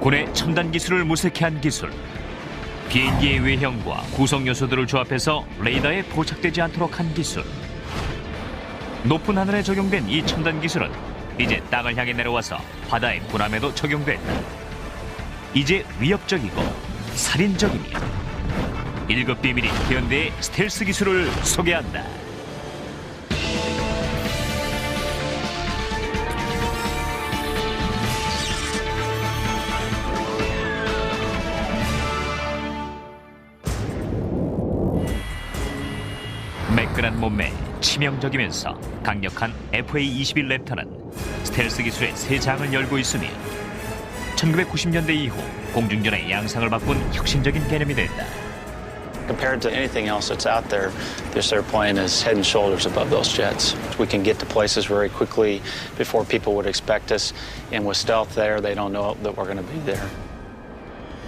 군의 첨단 기술을 무색해한 기술. 비행기의 외형과 구성 요소들을 조합해서 레이더에 포착되지 않도록 한 기술. 높은 하늘에 적용된 이 첨단 기술은 이제 땅을 향해 내려와서 바다의 군함에도 적용됐다. 이제 위협적이고 살인적이며 1급 비밀이 현대의 스텔스 기술을 소개한다. 매끈한 몸매, 치명적이면서 강력한 FA-21 랩터는 스텔스 기술의 새 장을 열고 있으며 1990년대 이후 공중전의 양상을 바꾼 혁신적인 개념이 됐다. Compared to anything else that's out there, this airplane is head and shoulders above those jets. We can get to places very quickly before people would expect us, and with stealth there, they don't know that we're going to be there.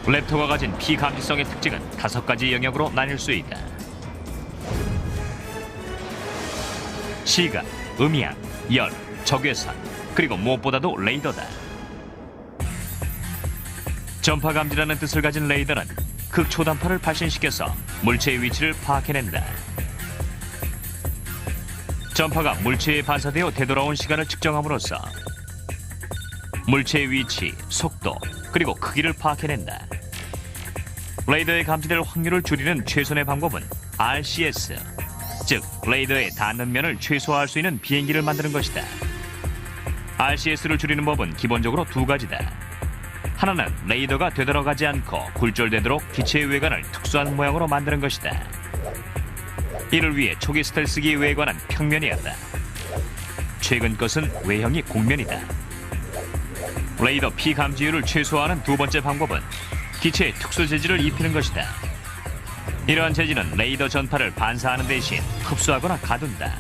랩터가 가진 피감지성의 특징은 5가지 영역으로 나뉠 수 있다. 시각, 음향, 열, 적외선, 그리고 무엇보다도 레이더다. 전파 감지라는 뜻을 가진 레이더는 극초단파를 발신시켜서 물체의 위치를 파악해낸다. 전파가 물체에 반사되어 되돌아온 시간을 측정함으로써 물체의 위치, 속도, 그리고 크기를 파악해낸다. 레이더에 감지될 확률을 줄이는 최선의 방법은 RCS, 즉 레이더의 닿는 면을 최소화할 수 있는 비행기를 만드는 것이다. RCS를 줄이는 법은 기본적으로 2가지다. 하나는 레이더가 되돌아가지 않고 굴절되도록 기체의 외관을 특수한 모양으로 만드는 것이다. 이를 위해 초기 스텔스기의 외관은 평면이었다. 최근 것은 외형이 곡면이다. 레이더 피감지율을 최소화하는 2번째 방법은 기체에 특수 재질을 입히는 것이다. 이러한 재질은 레이더 전파를 반사하는 대신 흡수하거나 가둔다.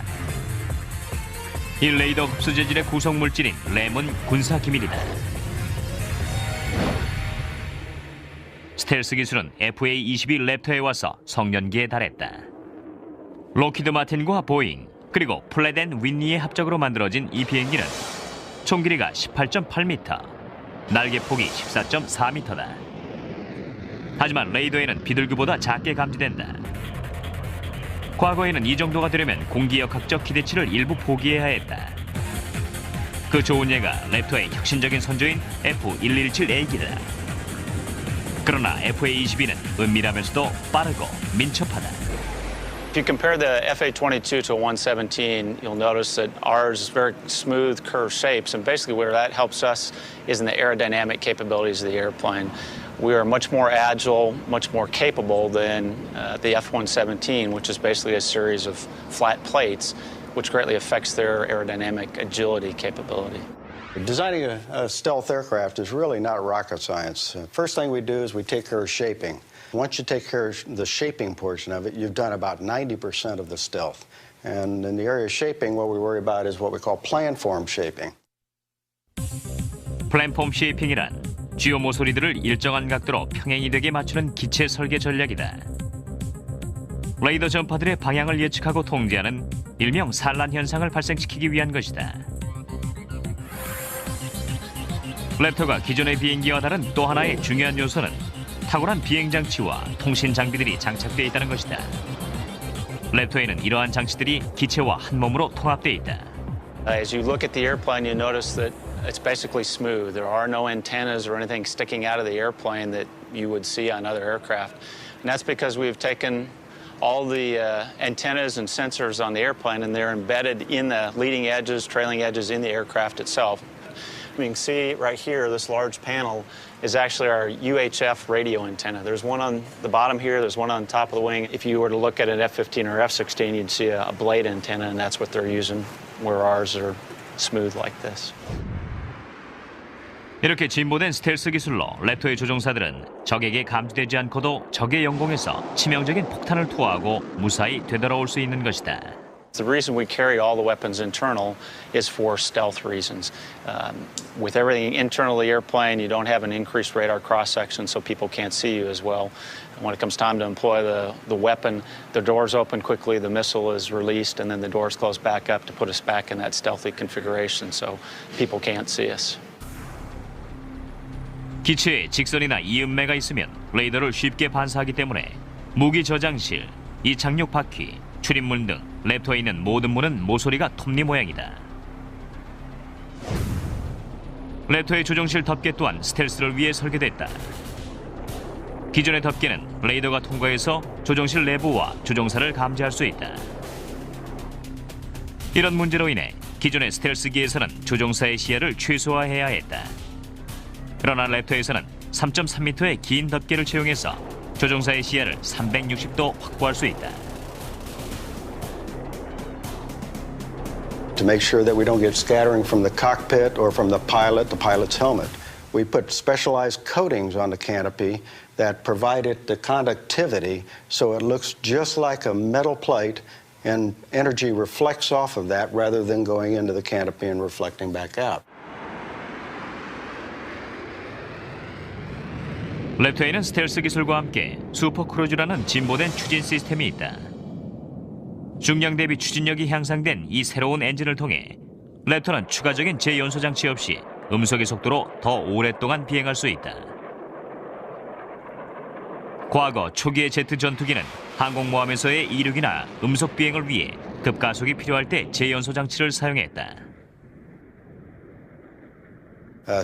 이 레이더 흡수 재질의 구성 물질인 램은 군사 기밀이다. 스텔스 기술은 FA-22 랩터에 와서 성년기에 달했다. 록히드 마틴과 보잉, 그리고 플랫 앤 윈니의 합작으로 만들어진 이 비행기는 총 길이가 18.8m, 날개 폭이 14.4m다. 하지만 레이더에는 비둘기보다 작게 감지된다. 과거에는 이 정도가 되려면 공기역학적 기대치를 일부 포기해야 했다. 그 좋은 예가 랩터의 혁신적인 선조인 F117A기다. 그러나 FA-22는 은밀하면서도 빠르고 민첩하다. If you compare the FA-22 to a 117, you'll notice that ours is very smooth, curved shapes, and basically where that helps us is in the aerodynamic capabilities of the airplane. We are much more agile, much more capable than the F-117, which is basically a series of flat plates, which greatly affects their aerodynamic agility capability. Designing a stealth aircraft is really not rocket science. First thing we do is we take care of shaping. Once you take care of the shaping portion of it, you've done about 90% of the stealth. And in the area of shaping, what we worry about is what we call planform shaping. 플랫폼 쉐이핑이란 주요 모서리들을 일정한 각도로 평행이 되게 맞추는 기체 설계 전략이다. 레이더 전파들의 방향을 예측하고 통제하는 일명 산란 현상을 발생시키기 위한 것이다. 랩터가 기존의 비행기와 다른 또 하나의 중요한 요소는 탁월한 비행 장치와 통신 장비들이 장착되어 있다는 것이다. 랩터에는 이러한 장치들이 기체와 한 몸으로 통합되어 있다. As you look at the airplane, you notice that it's basically smooth. There are no antennas or anything sticking out of the airplane that you would see on other aircraft. And that's because we've taken all the antennas and sensors on the airplane and they're embedded in the leading edges, trailing edges in the aircraft itself. You can see right here, this large panel is actually our UHF radio antenna. There's one on the bottom here, there's one on top of the wing. If you were to look at an F-15 or F-16, you'd see a blade antenna, and that's what they're using, where ours are smooth like this. 이렇게 진보된 스텔스 기술로 랩터의 조종사들은 적에게 감지되지 않고도 적의 영공에서 치명적인 폭탄을 투하하고 무사히 되돌아올 수 있는 것이다. The reason we carry all the weapons internal is for stealth reasons. With everything internal of the airplane, you don't have an increased radar cross-section, so people can't see you as well. And when it comes time to employ the weapon, the doors open quickly, the missile is released, and then the doors close back up to put us back in that stealthy configuration, so people can't see us. 기체에 직선이나 이음매가 있으면 레이더를 쉽게 반사하기 때문에 무기 저장실, 이 착륙 바퀴, 출입문 등 랩터에 있는 모든 문은 모서리가 톱니 모양이다. 랩터의 조종실 덮개 또한 스텔스를 위해 설계됐다. 기존의 덮개는 레이더가 통과해서 조종실 내부와 조종사를 감지할 수 있다. 이런 문제로 인해 기존의 스텔스기에서는 조종사의 시야를 최소화해야 했다. 그러나 랩터에서는 3.3m의 긴 덮개를 채용해서 조종사의 시야를 360도 확보할 수 있다. To make sure that we don't get scattering from the cockpit or from the pilot's helmet, we put specialized coatings on the canopy that provide it the conductivity so it looks just like a metal plate and energy reflects off of that rather than going into the canopy and reflecting back out. 랩터에는 스텔스 기술과 함께 슈퍼크루즈라는 진보된 추진 시스템이 있다. 중량 대비 추진력이 향상된 이 새로운 엔진을 통해 랩터는 추가적인 제연소 장치 없이 음속의 속도로 더 오랫동안 비행할 수 있다. 과거 초기의 제트 전투기는 항공모함에서의 이륙이나 음속 비행을 위해 급가속이 필요할 때 제연소 장치를 사용했다.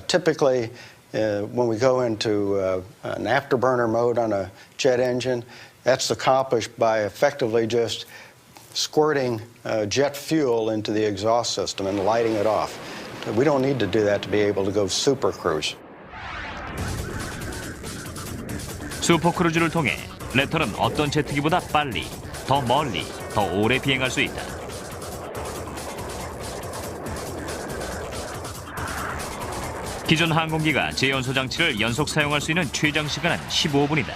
Typically, when we go into an afterburner mode on a jet engine, that's accomplished by effectively just squirting jet fuel into the exhaust system and lighting it off. We don't need to do that to be able to go super cruise. 슈퍼크루즈를 통해 랩터는 어떤 제트기보다 빨리, 더 멀리, 더 오래 비행할 수 있다. 기존 항공기가 제연소 장치를 연속 사용할 수 있는 최장 시간은 15분이다.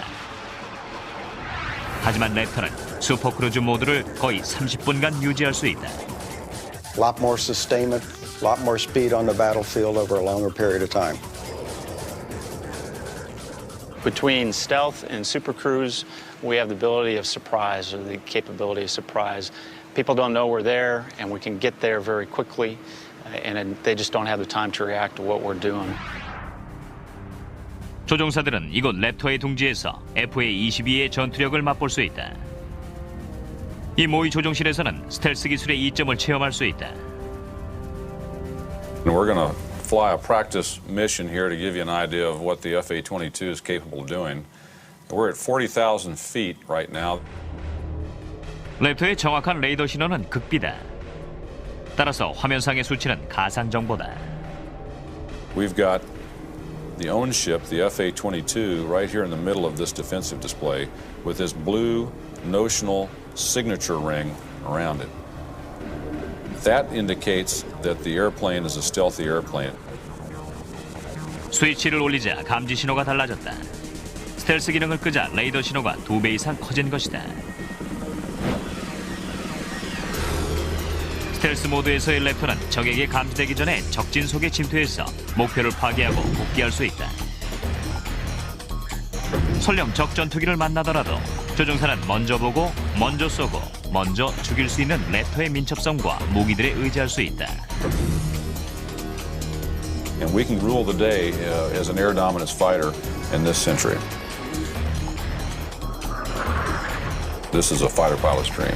하지만 랩터는 슈퍼크루즈 모드를 거의 30분간 유지할 수 있다. A lot more sustainment, a lot more speed on the battlefield over a longer period of time. Between stealth and super cruise, we have the ability of surprise, or the capability of surprise. People don't know we're there, and we can get there very quickly, and they just don't have the time to react to what we're doing. 조종사들은 이곳 랩터의 둥지에서 FA-22의 전투력을 맛볼 수 있다. 이 모의 조종실에서는 스텔스 기술의 이점을 체험할 수 있다. We're going to fly a practice mission here to give you an idea of what the FA-22 is capable of doing. We're at 40,000 feet right now. 랩터의 정확한 레이더 신호는 극비다. 따라서 화면상의 수치는 가상 정보다. We've got the own ship, the FA-22, right here in the middle of this defensive display with this blue notional signature ring around it. That indicates that the airplane is a stealthy airplane. 스위치를 올리자 감지 신호가 달라졌다. 스텔스 기능을 끄자 레이더 신호가 2배 이상 커진 것이다. 스텔스 모드에서의 랩터는 적에게 감지되기 전에 적진 속에 침투해서 목표를 파괴하고 복귀할 수 있다. 설령 적 전투기를 만나더라도 조종사는 먼저 보고, 먼저 쏘고, 먼저 죽일 수 있는 랩터의 민첩성과 무기들에 의지할 수 있다. And we can rule the day as an air dominance fighter in this century. This is a fighter pilot's dream.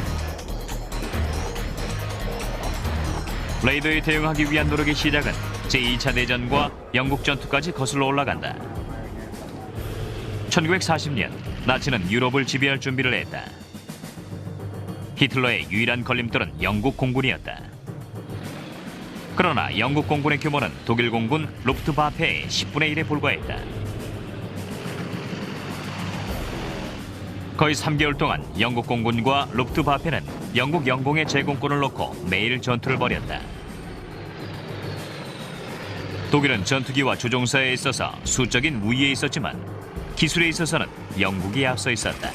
레이더에 대응하기 위한 노력의 시작은 제2차 대전과 영국 전투까지 거슬러 올라간다. 1940년 나치는 유럽을 지배할 준비를 했다. 히틀러의 유일한 걸림돌은 영국 공군이었다. 그러나 영국 공군의 규모는 독일 공군 루프트바페의 10분의 1에 불과했다. 거의 3개월 동안 영국 공군과 루프트바페는 영국 영공의 제공권을 놓고 매일 전투를 벌였다. 독일은 전투기와 조종사에 있어서 수적인 우위에 있었지만 기술에 있어서는 영국이 앞서 있었다.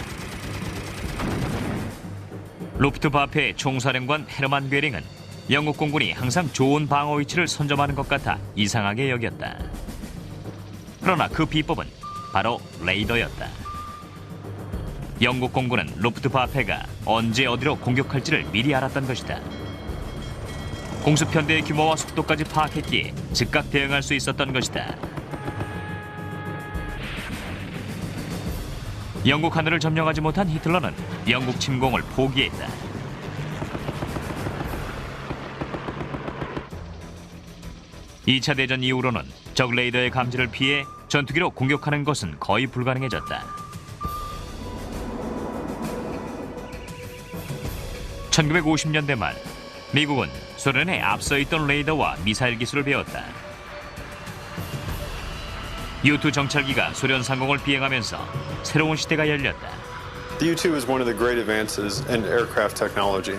루프트바페의 총사령관 헤르만 괴링은 영국 공군이 항상 좋은 방어 위치를 선점하는 것 같아 이상하게 여겼다. 그러나 그 비법은 바로 레이더였다. 영국 공군은 루프트바페가 언제 어디로 공격할지를 미리 알았던 것이다. 공습편대의 규모와 속도까지 파악했기에 즉각 대응할 수 있었던 것이다. 영국 하늘을 점령하지 못한 히틀러는 영국 침공을 포기했다. (2차) 대전 이후로는 적 레이더의 감지를 피해 전투기로 공격하는 것은 거의 불가능해졌다. 1950년대 말 미국은 소련에 앞서 있던 레이더와 미사일 기술을 배웠다. U-2 정찰기가 소련 상공을 비행하면서 새로운 시대가 열렸다. The U-2 was one of the great advances in aircraft technology.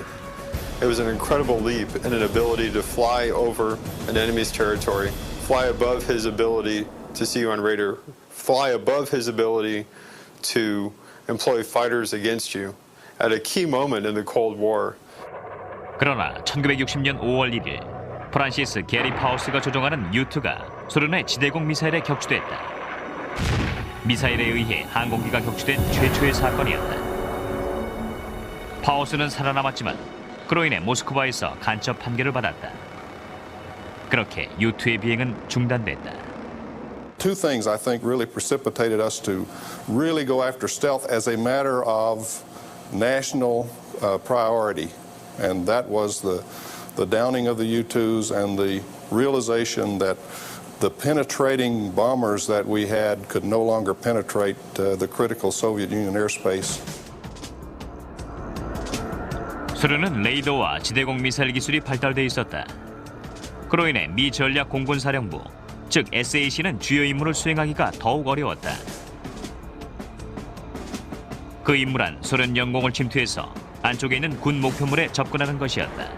It was an incredible leap in an ability to fly over an enemy's territory, fly above his ability to see you on radar, fly above his ability to employ fighters against you at a key moment in the Cold War. 그러나 1960년 5월 1일 프란시스 게리 파우스가 조종하는 U-2가 소련의 지대공 미사일에 격추됐다. 미사일에 의해 항공기가 격추된 최초의 사건이었다. 파우스는 살아남았지만 그로 인해 모스크바에서 간첩 판결을 받았다. 그렇게 U-2의 비행은 중단됐다. Two things I think really precipitated us to really go after stealth as a matter of national priority, and that was the downing of the U-2s and the realization that the penetrating bombers that we had could no longer penetrate the critical Soviet Union airspace. 소련은 레이더와 지대공 미사일 기술이 발달돼 있었다. 그로 인해 미 전략 공군사령부, 즉 SAC는 주요 임무를 수행하기가 더욱 어려웠다. 그 임무란 소련 영공을 침투해서 안쪽에 있는 군 목표물에 접근하는 것이었다.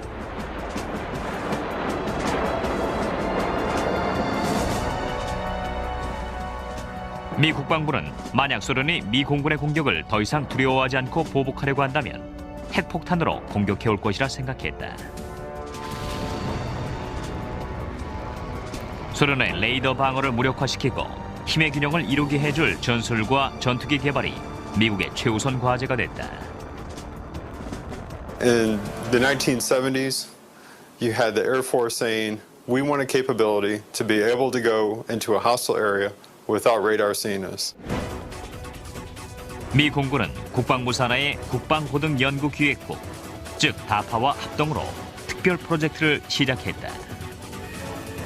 미 국방부는 만약 소련이 미 공군의 공격을 더 이상 두려워하지 않고 보복하려고 한다면 핵폭탄으로 공격해올 것이라 생각했다. 소련의 레이더 방어를 무력화시키고 힘의 균형을 이루게 해줄 전술과 전투기 개발이 미국의 최우선 과제가 됐다. In the 1970s, you had the Air Force saying, we want a capability to be able to go into a hostile area without radar seeing us. 미 공군은 국방부 산하의 국방고등연구기획국, 즉 다파와 합동으로 특별 프로젝트를 시작했다.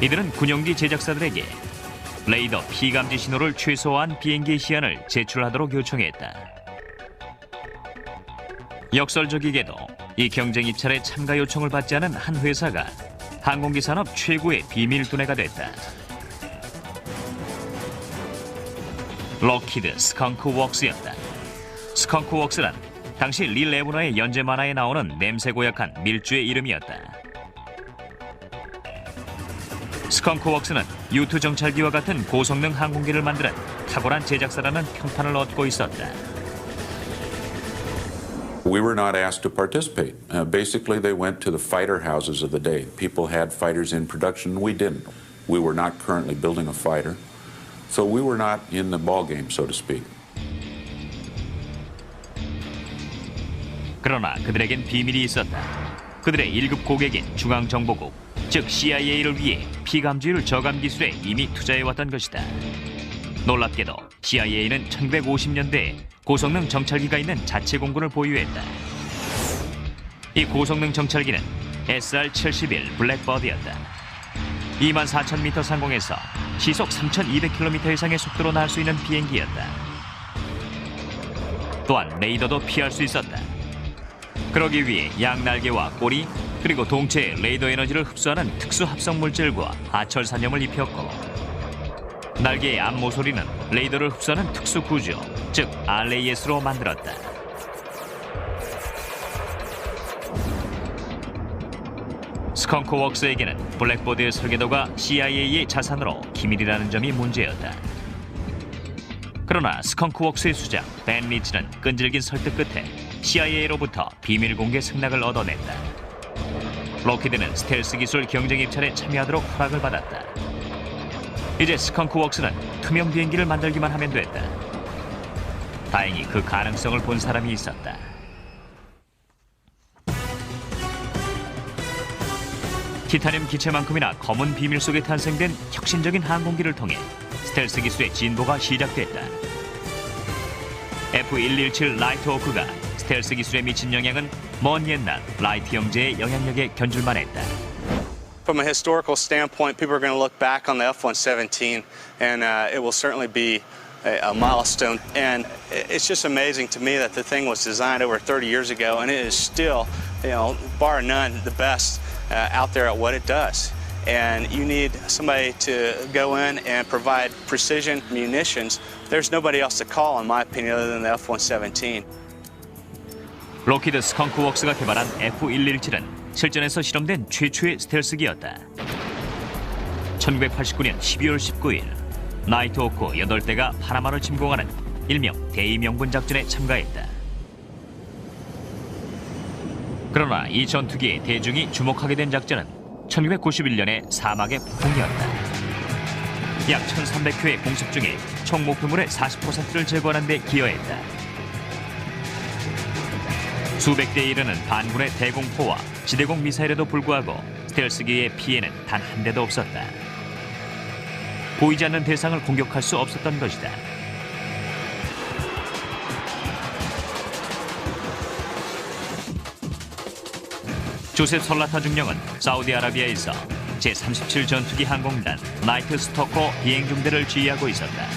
이들은 군용기 제작사들에게 레이더 피감지 신호를 최소화한 비행기 시안을 제출하도록 요청했다. 역설적이게도 이 경쟁 입찰에 참가 요청을 받지 않은 한 회사가 항공기 산업 최고의 비밀 두뇌가 됐다. 록히드 스컹크 웍스였다. 스컹크 웍스란 당시 리 레브너의 연재 만화에 나오는 냄새 고약한 밀주의 이름이었다. 스컹크 웍스는 U-2 정찰기와 같은 고성능 항공기를 만드는 탁월한 제작사라는 평판을 얻고 있었다. We were not asked to participate. Basically, they went to the fighter houses of the day. People had fighters in production. We didn't. We were not currently building a fighter. So we were not in the ballgame, so to speak. 그러나 그들에겐 비밀이 있었다. 그들의 1급 고객인 중앙정보국, 즉 CIA를 위해 피감지율 저감 기술에 이미 투자해왔던 것이다. 놀랍게도 CIA는 1950년대에 고성능 정찰기가 있는 자체 공군을 보유했다. 이 고성능 정찰기는 SR-71 블랙버드였다. 24,000m 상공에서 시속 3,200km 이상의 속도로 날 수 있는 비행기였다. 또한 레이더도 피할 수 있었다. 그러기 위해 양날개와 꼬리 그리고 동체에 레이더 에너지를 흡수하는 특수 합성 물질과 아철산염을 입혔고 날개의 암모서리는 레이더를 흡수하는 특수 구조, 즉 RAS로 만들었다. 스컹크 웍스에게는 블랙버드의 설계도가 CIA의 자산으로 기밀이라는 점이 문제였다. 그러나 스컹크 웍스의 수장 벤 리치는 끈질긴 설득 끝에 CIA로부터 비밀 공개 승낙을 얻어냈다. 록히드는 스텔스 기술 경쟁 입찰에 참여하도록 허락을 받았다. 이제 스컹크 웍스는 투명 비행기를 만들기만 하면 됐다. 다행히 그 가능성을 본 사람이 있었다. 티타늄 기체만큼이나 검은 비밀 속에 탄생된 혁신적인 항공기를 통해 스텔스 기술의 진보가 시작됐다. F117 라이트 호크가 스텔스 기술에 미친 영향은 먼 옛날 라이트 형제의 영향력에 견줄만 했다. From a historical standpoint, people are going to look back on the F-117, and it will certainly be a milestone. And it's just amazing to me that the thing was designed over 30 years ago, and it is still, bar none, the best out there at what it does. And you need somebody to go in and provide precision munitions. There's nobody else to call, in my opinion, other than the F-117. 록히드 스컹크웍스가 개발한 F117은 실전에서 실험된 최초의 스텔스기였다. 1989년 12월 19일 나이트호크 8대가 파나마를 침공하는 일명 대의명분 작전에 참가했다. 그러나 이 전투기에 대중이 주목하게 된 작전은 1991년의 사막의 폭풍이었다. 약 1300회의 공습 중에 총 목표물의 40%를 제거하는 데 기여했다. 수백 대에 이르는 반군의 대공포와 지대공 미사일에도 불구하고 스텔스기의 피해는 단 한 대도 없었다. 보이지 않는 대상을 공격할 수 없었던 것이다. 조셉 설라타 중령은 사우디아라비아에서 제37 전투기 항공단 나이트 스토커 비행중대를 지휘하고 있었다.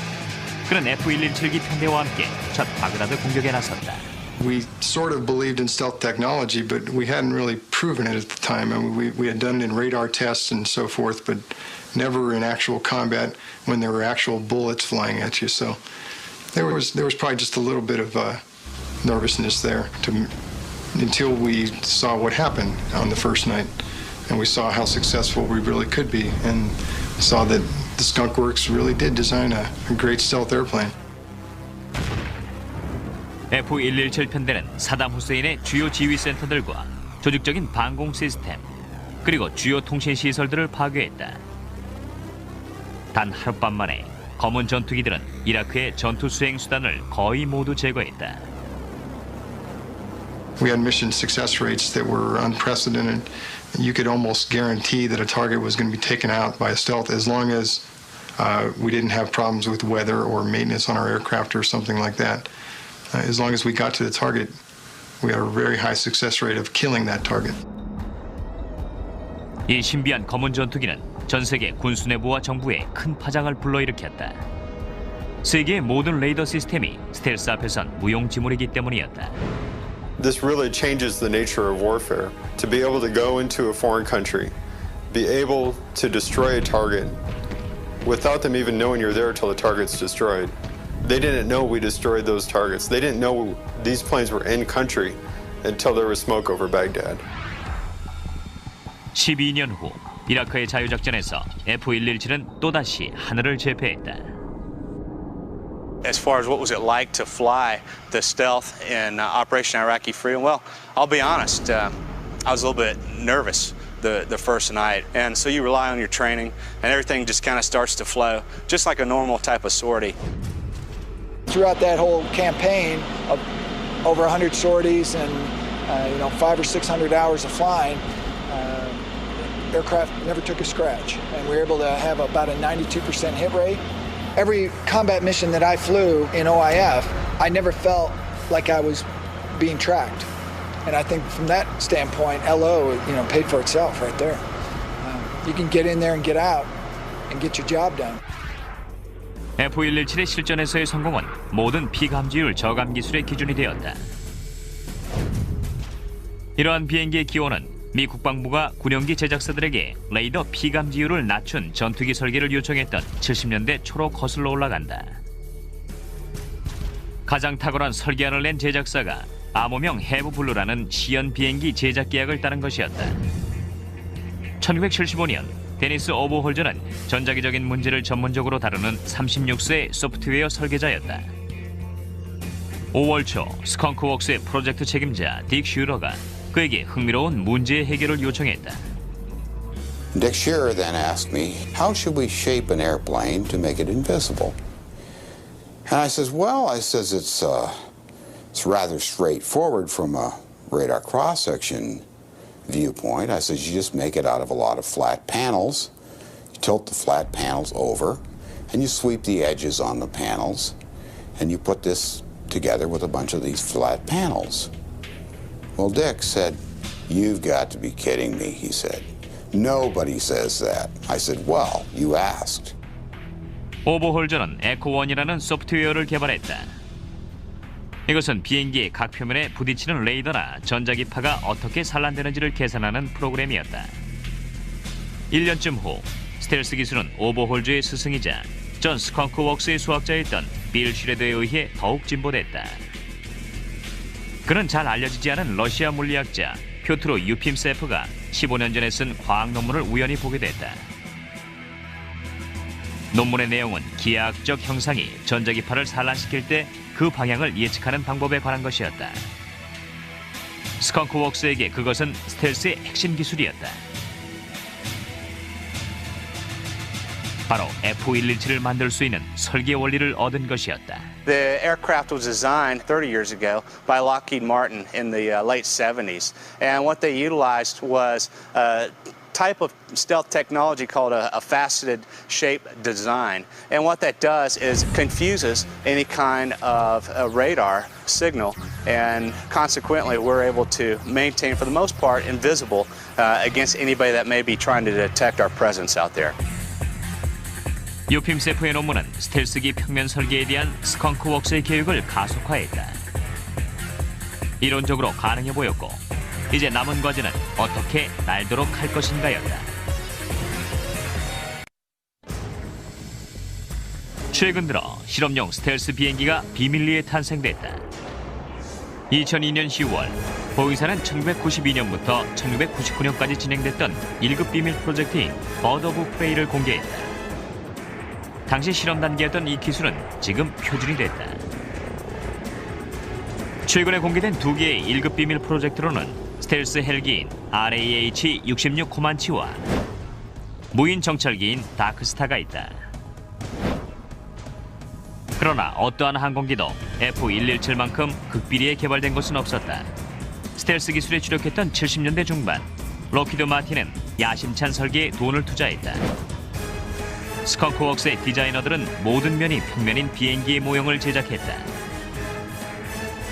그는 F117기 편대와 함께 첫 바그다드 공격에 나섰다. We sort of believed in stealth technology, but we hadn't really proven it at the time. I mean, we had done it in radar tests and so forth, but never in actual combat when there were actual bullets flying at you. So there was probably just a little bit of nervousness there until we saw what happened on the first night, and we saw how successful we really could be, and saw that the Skunk Works really did design a great stealth airplane. F117 편대는 사담 후세인의 주요 지휘센터들과 조직적인 방공 시스템 그리고 주요 통신 시설들을 파괴했다. 단 하룻밤 만에 검은 전투기들은 이라크의 전투 수행 수단을 거의 모두 제거했다. We had mission success rates that were unprecedented. You could almost guarantee that a target was going to be taken out by a stealth as long as we didn't have problems with weather or maintenance on our aircraft or something like that. As long as we got to the target, we had a very high success rate of killing that target. 이 신비한 검은 전투기는 전 세계 군수 내부와 정부에 큰 파장을 불러일으켰다. 세계의 모든 레이더 시스템이 스텔스 앞에선 무용지물이기 때문이었다. This really changes the nature of warfare. To be able to go into a foreign country, be able to destroy a target without them even knowing you're there until the target's destroyed. They didn't know we destroyed those targets. They didn't know these planes were in country until there was smoke over Baghdad. 12년 후 이라크의 자유작전에서 F117은 또다시 하늘을 제패했다. As far as what was it like to fly the stealth in Operation Iraqi Freedom, well, I'll be honest, I was a little bit nervous the first night. And so you rely on your training, and everything just kind of starts to flow, just like a normal type of sortie. Throughout that whole campaign of over 100 sorties and 500 or 600 hours of flying, aircraft never took a scratch, and we were able to have about a 92% hit rate. Every combat mission that I flew in OIF, I never felt like I was being tracked, and I think from that standpoint, LO paid for itself right there. You can get in there and get out and get your job done. F117의 실전에서의 성공은 모든 피감지율 저감 기술의 기준이 되었다. 이러한 비행기의 기원은 미 국방부가 군용기 제작사들에게 레이더 피감지율을 낮춘 전투기 설계를 요청했던 70년대 초로 거슬러 올라간다. 가장 탁월한 설계안을 낸 제작사가 암호명 해브블루라는 시연 비행기 제작 계약을 따른 것이었다. 1975년 데니스 오버홀즈는 전자기적인 문제를 전문적으로 다루는 36세 소프트웨어 설계자였다. 5월 초 스컹크웍스의 프로젝트 책임자 딕 슈러가 그에게 흥미로운 문제 해결을 요청했다. Dick Shearer then asked me, how should we shape an airplane to make it invisible? And I says, well, it's rather straightforward from a radar cross-section viewpoint. I says, you just make it out of a lot of flat panels, you tilt the flat panels over, and you sweep the edges on the panels, and you put this together with a bunch of these flat panels. Well, Dick said, "You've got to be kidding me," he said. "Nobody says that." I said, "Well, you asked." 오버홀저는 에코1이라는 소프트웨어를 개발했다. 이것은 비행기의 각 표면에 부딪히는 레이더나 전자기파가 어떻게 산란되는지를 계산하는 프로그램이었다. 1년쯤 후 스텔스 기술은 오버홀저의 스승이자 전 스컹크웍스의 수학자였던 빌 슈레더에 의해 더욱 진보됐다. 그는 잘 알려지지 않은 러시아 물리학자 표트로 유핌세프가 15년 전에 쓴 과학 논문을 우연히 보게 됐다. 논문의 내용은 기하학적 형상이 전자기파를 산란시킬 때 그 방향을 예측하는 방법에 관한 것이었다. 스컹크웍스에게 그것은 스텔스의 핵심 기술이었다. 바로 F117을 만들 수 있는 설계 원리를 얻은 것이었다. The aircraft was designed 30 years ago by Lockheed Martin in the late 70s. And what they utilized was a type of stealth technology called a faceted shape design. And what that does is confuses any kind of a radar signal. And consequently, we're able to maintain, for the most part, invisible against anybody that may be trying to detect our presence out there. 유핌세프의 논문은 스텔스기 평면 설계에 대한 스컹크웍스의 계획을 가속화했다. 이론적으로 가능해 보였고 이제 남은 과제는 어떻게 날도록 할 것인가였다. 최근 들어 실험용 스텔스 비행기가 비밀리에 탄생됐다. 2002년 10월 보잉사는 1992년부터 1999년까지 진행됐던 1급 비밀 프로젝트인 버드 오브 프레이를 공개했다. 당시 실험 단계였던 이 기술은 지금 표준이 됐다. 최근에 공개된 두 개의 1급 비밀 프로젝트로는 스텔스 헬기인 RAH-66 코만치와 무인 정찰기인 다크스타가 있다. 그러나 어떠한 항공기도 F117만큼 극비리에 개발된 것은 없었다. 스텔스 기술에 주력했던 70년대 중반, 록히드 마틴은 야심찬 설계에 돈을 투자했다. 스컹크웍스의 디자이너들은 모든 면이 평면인 비행기의 모형을 제작했다.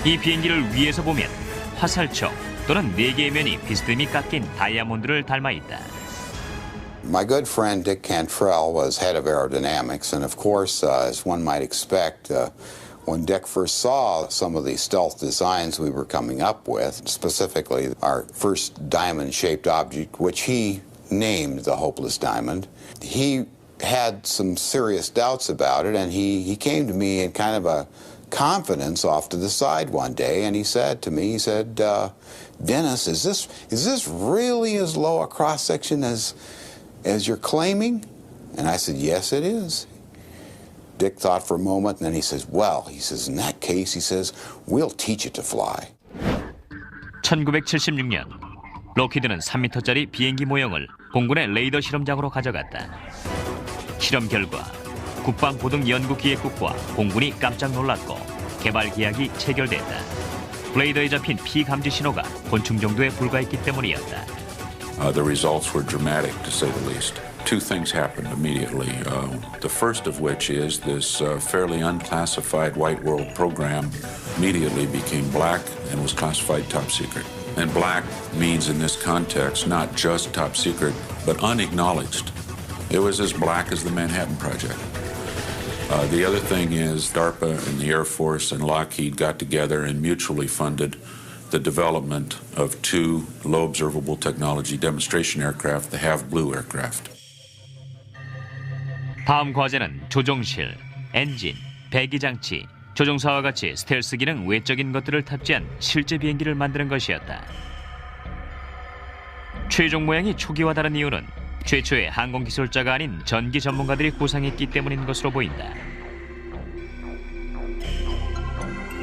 이 비행기를 위에서 보면 화살촉 또는 4개의 면이 비스듬히 깎인 다이아몬드를 닮아 있다. My good friend Dick Cantrell was head of aerodynamics, and of course, as one might expect, when Dick first saw some of the stealth designs we were coming up with, specifically our first diamond-shaped object, which he named the Hopeless Diamond, he had some serious doubts about it, and he came to me in kind of a confidence off to the side one day, and he said to me, Dennis, is this really as low a cross-section as you're claiming? And I said, yes, it is. Dick thought for a moment, and then he says, well, he says, in that case, he says, we'll teach it to fly. 1976년, 록히드는 3m짜리 비행기 모형을 공군의 레이더 실험장으로 가져갔다. 실험 결과 국방고등연구기획국과 공군이 깜짝 놀랐고 개발 계약이 체결됐다. 레이더에 잡힌 피감지 신호가 곤충 정도에 불과했기 때문이었다. The results were dramatic, to say the least. Two things happened immediately. The first of which is this fairly unclassified White World program immediately became black and was classified top secret. And black means in this context not just top secret, but unacknowledged. It was as black as the Manhattan Project. The other thing is DARPA and the Air Force and Lockheed got together and mutually funded the development of two low observable technology demonstration aircraft, the Have Blue aircraft. 다음 과제는 조종실, 엔진, 배기장치, 조종사와 같이 스텔스 기능 외적인 것들을 탑재한 실제 비행기를 만드는 것이었다. 최종 모양이 초기와 다른 이유는 최초의 항공기술자가 아닌 전기 전문가들이 구상했기 때문인 것으로 보인다.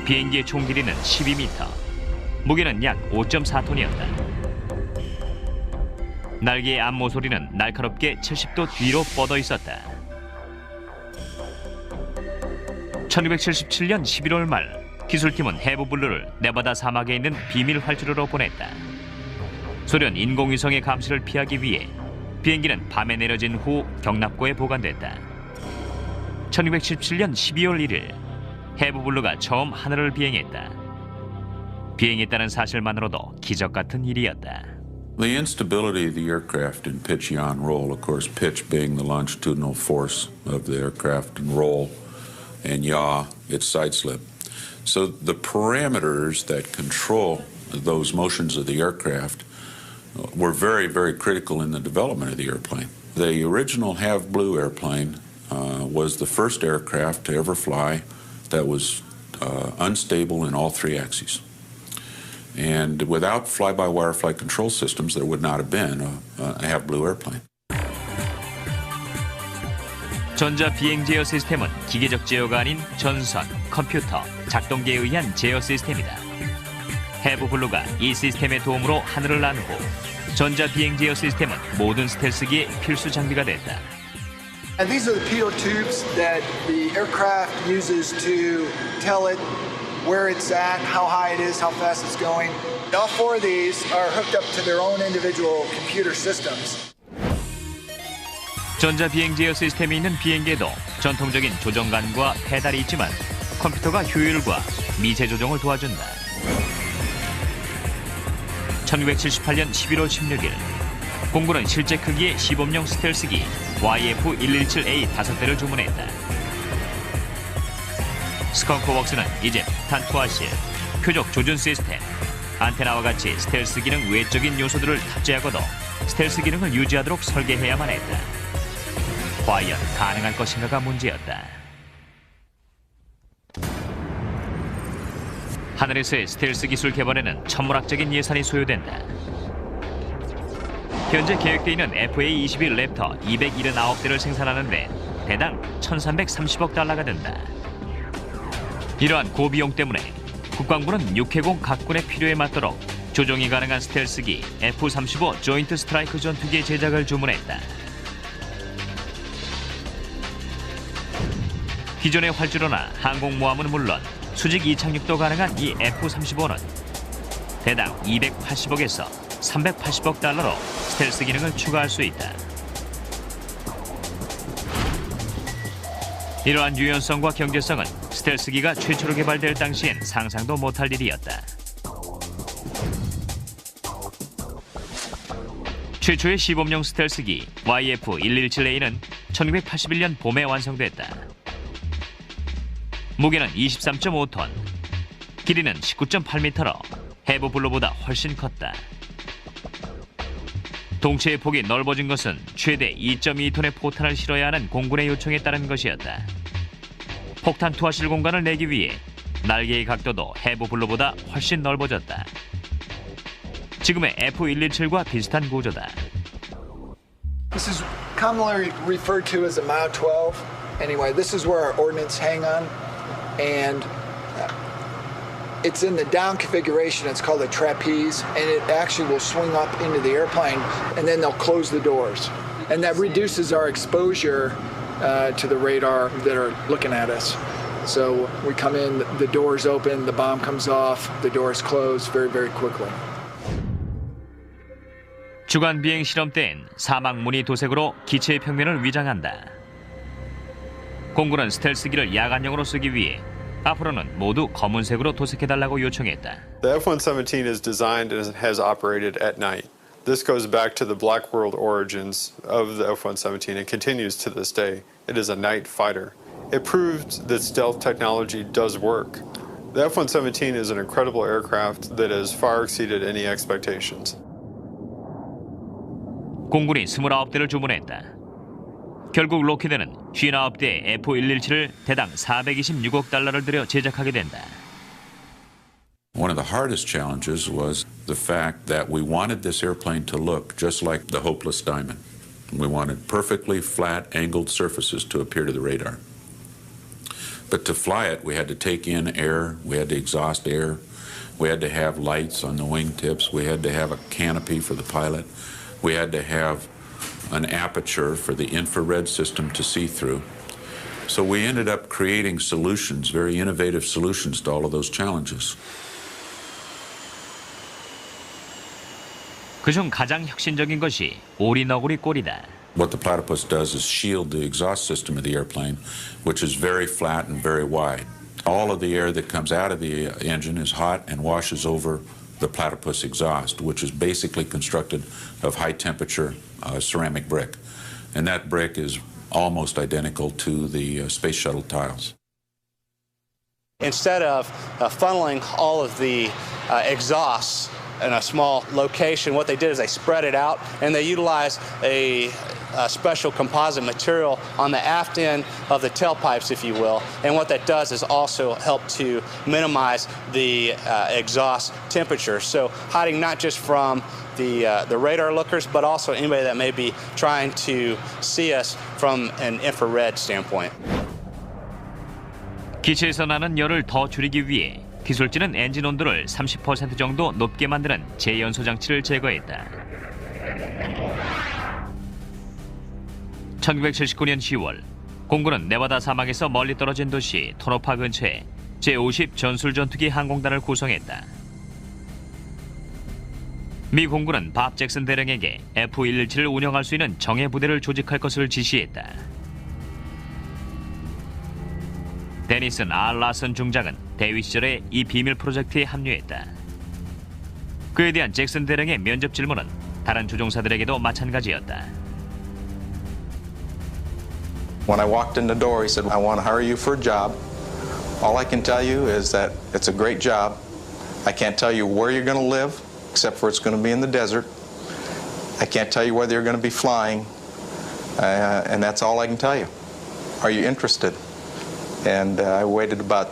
비행기의 총 길이는 12m, 무게는 약 5.4톤이었다. 날개의 암모 소리는 날카롭게 70도 뒤로 뻗어 있었다. 1977년 11월 말 기술팀은 해브블루를 네바다 사막에 있는 비밀 활주로로 보냈다. 소련 인공위성의 감시를 피하기 위해 비행기는 밤에 내려진 후 경납고에 보관됐다. 1917년 12월 1일 해부블루가 처음 하늘을 비행했다. 비행했다는 사실만으로도 기적 같은 일이었다. The instability of the aircraft in pitch, yaw, and roll, of course, pitch being the longitudinal force of the aircraft, and roll, and yaw, its side slip. So the parameters that control those motions of the aircraft were very, very critical in the development of the airplane. The original Have Blue airplane was the first aircraft to ever fly that was unstable in all three axes. And without fly-by-wire flight control systems, there would not have been a Have Blue airplane. 전자 비행 제어 시스템은 기계적 제어가 아닌 전선, 컴퓨터, 작동기에 의한 제어 시스템이다. 해부블루가 이 시스템의 도움으로 하늘을 난 후 전자 비행 제어 시스템은 모든 스텔스기의 필수 장비가 됐다. And these are the pitot tubes that the aircraft uses to tell it where it's at, how high it is, how fast it's going. All four of these are hooked up to their own individual computer systems. 전자 비행 제어 시스템이 있는 비행기에도 전통적인 조정관과 페달이 있지만 컴퓨터가 효율과 미세 조정을 도와준다. 1978년 11월 16일 공군은 실제 크기의 시범용 스텔스기 YF-117A 5대를 주문했다. 스컹크웍스는 이제 폭탄 투하실, 표적 조준 시스템, 안테나와 같이 스텔스 기능 외적인 요소들을 탑재하고도 스텔스 기능을 유지하도록 설계해야만 했다. 과연 가능할 것인가가 문제였다. 하늘에서의 스텔스 기술 개발에는 천문학적인 예산이 소요된다. 현재 계획되어 있는 FA-21 랩터 279대를 생산하는데 대당 1,330억 달러가 든다. 이러한 고비용 때문에 국방부는 육해공 각군의 필요에 맞도록 조종이 가능한 스텔스기 F-35 조인트 스트라이크 전투기의 제작을 주문했다. 기존의 활주로나 항공모함은 물론 수직 이착륙도 가능한 이 F-35는 대당 280억에서 380억 달러로 스텔스 기능을 추가할 수 있다. 이러한 유연성과 경제성은 스텔스기가 최초로 개발될 당시엔 상상도 못할 일이었다. 최초의 시범용 스텔스기 YF-117A는 1981년 봄에 완성됐다. 무게는 23.5톤, 길이는 19.8m로 해부블루보다 훨씬 컸다. 동체의 폭이 넓어진 것은 최대 2.2톤의 포탄을 실어야 하는 공군의 요청에 따른 것이었다. 폭탄 투하실 공간을 내기 위해 날개의 각도도 해부블루보다 훨씬 넓어졌다. 지금의 F-117과 비슷한 구조다. This is commonly referred to as a Mao 12. Anyway, this is where our ordnance hang on, and it's in the down configuration. It's called a trapeze, and it actually will swing up into the airplane, and then they'll close the doors. And that reduces our exposure to the radar that are looking at us. So we come in, the doors open, the bomb comes off, the doors close very, very quickly. 주간 비행 실험 때엔 사막 무늬 도색으로 기체의 평면을 위장한다. 공군은 스텔스기를 야간용으로 쓰기 위해 앞으로는 모두 검은색으로 도색해달라고 요청했다. The F-117 is designed and has operated at night. This goes back to the black world origins of the F-117 and continues to this day. It is a night fighter. It proved that stealth technology does work. The F-117 is an incredible aircraft that has far exceeded any expectations. 공군이 29대를 주문했다. 결국 록히드는 59대의 F-117을 대당 426억 달러를 들여 제작하게 된다. One of the hardest challenges was the fact that we wanted this airplane to look just like the Hopeless Diamond. We wanted perfectly flat, angled surfaces to appear to the radar. But to fly it, we had to take in air, we had to exhaust air, we had to have lights on the wingtips, we had to have a canopy for the pilot, we had to have an aperture for the infrared system to see through. So we ended up creating solutions, very innovative solutions to all of those challenges. 그중 가장 혁신적인 것이 오리너구리 꼴이다. What the platypus does is shield the exhaust system of the airplane, which is very flat and very wide. all of the air that comes out of the engine is hot and washes over the platypus exhaust, which is basically constructed of high-temperature ceramic brick. And that brick is almost identical to the space shuttle tiles. Instead of funneling all of the exhausts in a small location, what they did is they spread it out, and they utilized a special composite material on the aft end of the tailpipes, if you will. And what that does is also help to minimize the exhaust temperature. So hiding not just from the radar lookers, but also anybody that may be trying to see us from an infrared standpoint. 기체에서 나는 열을 더 줄이기 위해 기술진은 엔진 온도를 30% 정도 높게 만드는 재연소 장치를 제거했다. 1979년 10월, 공군은 네바다 사막에서 멀리 떨어진 도시 토노파 근처에 제-50 전술 전투기 항공단을 구성했다. 미 공군은 밥 잭슨 대령에게 F-117을 운영할 수 있는 정예 부대를 조직할 것을 지시했다. 데니슨 R. 라슨 중장은 대위 시절에 이 비밀 프로젝트에 합류했다. 그에 대한 잭슨 대령의 면접 질문은 다른 조종사들에게도 마찬가지였다. When I walked in the door, he said, I want to hire you for a job. All I can tell you is that it's a great job. I can't tell you where you're going to live, except for it's going to be in the desert. I can't tell you whether you're going to be flying, and that's all I can tell you. Are you interested? And I waited about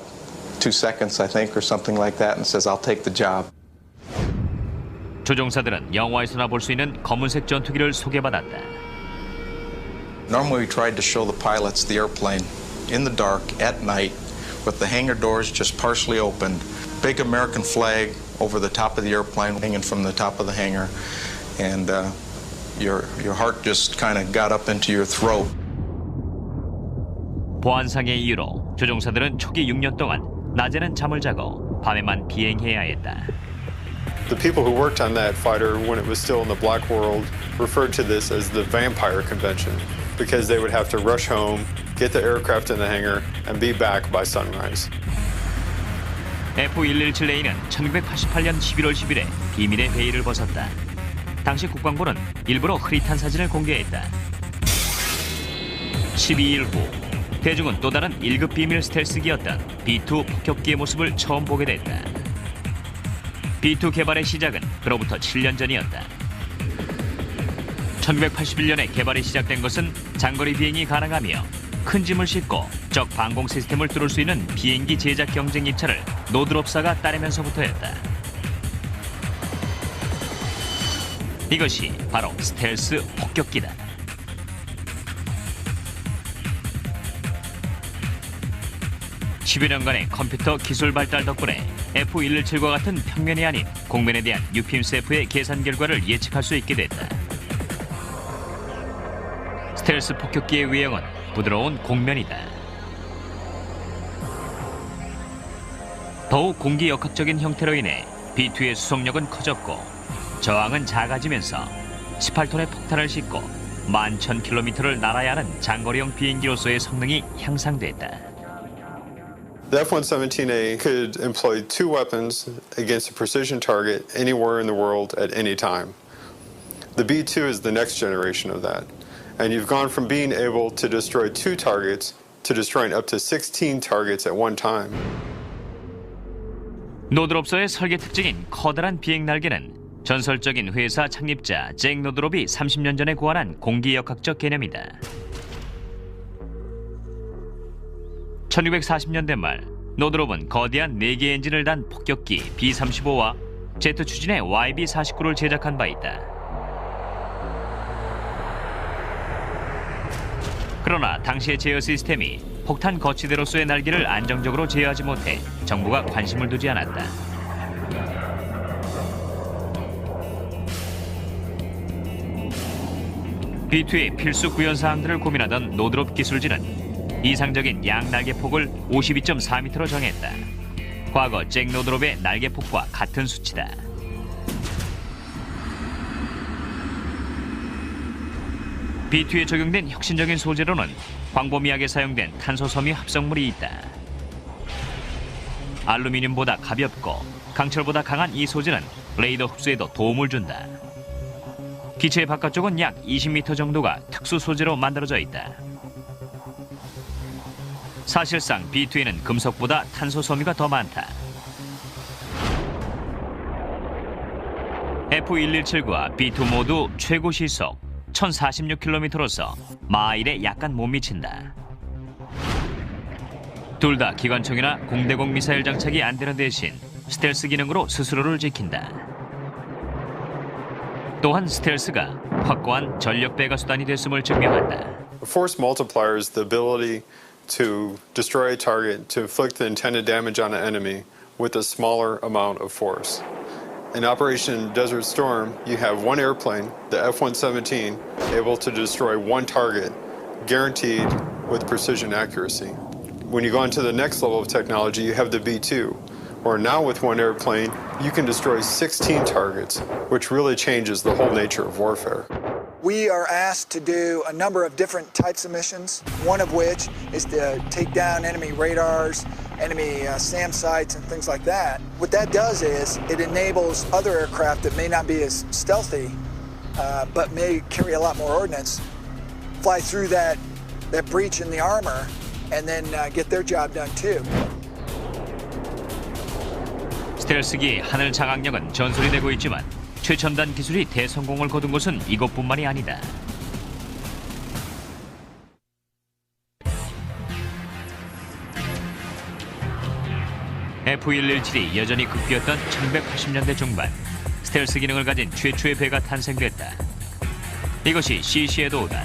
2 seconds, I think, or something like that, and says, I'll take the job. 조종사들은 영화에서나 볼 수 있는 검은색 전투기를 소개받았다. Normally we tried to show the pilots the airplane in the dark at night with the hangar doors just partially opened. Big American flag over the top of the airplane hanging from the top of the hangar. And your heart just kind of got up into your throat. 보안상의 이유로 조종사들은 초기 6년 동안 낮에는 잠을 자고 밤에만 비행해야 했다. The people who worked on that fighter when it was still in the black world referred to this as the vampire convention because they would have to rush home, get the aircraft in the hangar, and be back by sunrise. F-117A는 1988년 11월 10일에 비밀의 회의를 벗었다. 당시 국방부는 일부러 흐릿한 사진을 공개했다. 12일 후 대중은 또 다른 1급 비밀 스텔스기였던 B-2 폭격기의 모습을 처음 보게 됐다. B-2 개발의 시작은 그로부터 7년 전이었다. 1981년에 개발이 시작된 것은 장거리 비행이 가능하며 큰 짐을 싣고 적 방공 시스템을 뚫을 수 있는 비행기 제작 경쟁 입찰을 노드롭사가 따내면서부터였다. 이것이 바로 스텔스 폭격기다. (10여) 년간의 컴퓨터 기술 발달 덕분에 F-117과 같은 평면이 아닌 공면에 대한 UPIMS-F의 계산 결과를 예측할 수 있게 됐다. 스텔스 폭격기의 외형은 부드러운 공면이다. 더욱 공기역학적인 형태로 인해 B-2의 수송력은 커졌고 저항은 작아지면서 18톤의 폭탄을 싣고 11,000km를 날아야 하는 장거리형 비행기로서의 성능이 향상됐다. The F-117A could employ 2 weapons against a precision target anywhere in the world at any time. The B-2 is the next generation of that. And you've gone from being able to destroy 2 targets to destroying up to 16 targets at one time. 노드롭서의 설계 특징인 커다란 비행 날개는 전설적인 회사 창립자 잭 노드롭이 30년 전에 고안한 공기역학적 개념이다. 1940년대 말 노드롭은 거대한 4개 엔진을 단 폭격기 B-35와 제트 추진의 YB-49를 제작한 바 있다. 그러나 당시의 제어 시스템이 폭탄 거치대로서의 날개를 안정적으로 제어하지 못해 정부가 관심을 두지 않았다. B-2의 필수 구현사항들을 고민하던 노드롭 기술진은 이상적인 양날개 폭을 52.4m로 정했다. 과거 잭 노드롭의 날개 폭과 같은 수치다. B-2에 적용된 혁신적인 소재로는 광범위하게 사용된 탄소 섬유 합성물이 있다. 알루미늄보다 가볍고 강철보다 강한 이 소재는 레이더 흡수에도 도움을 준다. 기체의 바깥쪽은 약 20m 정도가 특수 소재로 만들어져 있다. 사실상 B2에는 금속보다 탄소 섬유가 더 많다. F117과 B2 모두 최고 시속 1046km로서 마일에 약간 못 미친다. 둘 다 기관총이나 공대공 미사일 장착이 안 되는 대신 스텔스 기능으로 스스로를 지킨다. 또한 스텔스가 확고한 전력 배가 수단이 됐음을 증명한다. A force multiplier is the ability to destroy a target, to inflict the intended damage on an enemy with a smaller amount of force. In Operation Desert Storm, you have one airplane, the F-117, able to destroy one target, guaranteed with precision accuracy. When you go on to the next level of technology, you have the B-2, where now with one airplane, you can destroy 16 targets, which really changes the whole nature of warfare. We are asked to do a number of different types of missions, one of which is to take down enemy radars, enemy SAM sites, and things like that. What that does is it enables other aircraft that may not be as stealthy, but may carry a lot more ordnance, fly through that breach in the armor, and then get their job done too. 스텔스기 하늘 장악력은 전설이 되고 있지만 최첨단 기술이 대성공을 거둔 것은 이것뿐만이 아니다. F117이 여전히 급기였던 1980년대 중반, 스텔스 기능을 가진 최초의 배가 탄생됐다. 이것이 시시에도우다.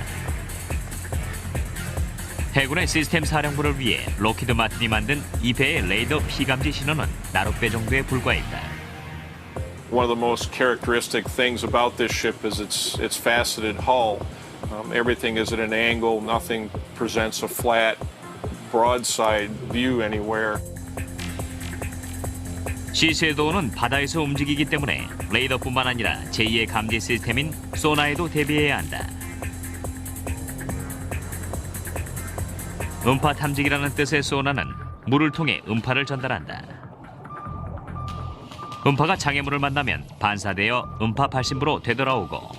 해군의 시스템 사령부를 위해 록히드 마틴이 만든 이 배의 레이더 피감지 신호는 나룻배 정도에 불과했다. One of the most characteristic things about this ship is its faceted hull. Everything is at an angle. Nothing presents a flat, broadside view anywhere. 시시에도우는 바다에서 움직이기 때문에 레이더뿐만 아니라 제2의 감지 시스템인 소나에도 대비해야 한다. 음파 탐지기라는 뜻의 소나는 물을 통해 음파를 전달한다. 음파가 장애물을 만나면 반사되어 음파 발신부로 되돌아오고,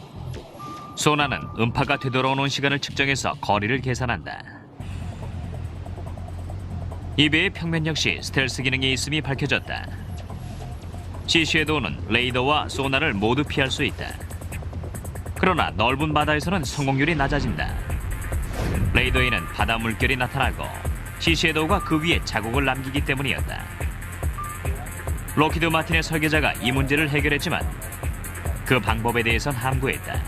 소나는 음파가 되돌아오는 시간을 측정해서 거리를 계산한다. 이 배의 평면 역시 스텔스 기능이 있음이 밝혀졌다. 시시에도우는 레이더와 소나를 모두 피할 수 있다. 그러나 넓은 바다에서는 성공률이 낮아진다. 레이더에는 바다 물결이 나타나고 시시에도우가 그 위에 자국을 남기기 때문이었다. 록히드 마틴의 설계자가 이 문제를 해결했지만 그 방법에 대해선 함구했다.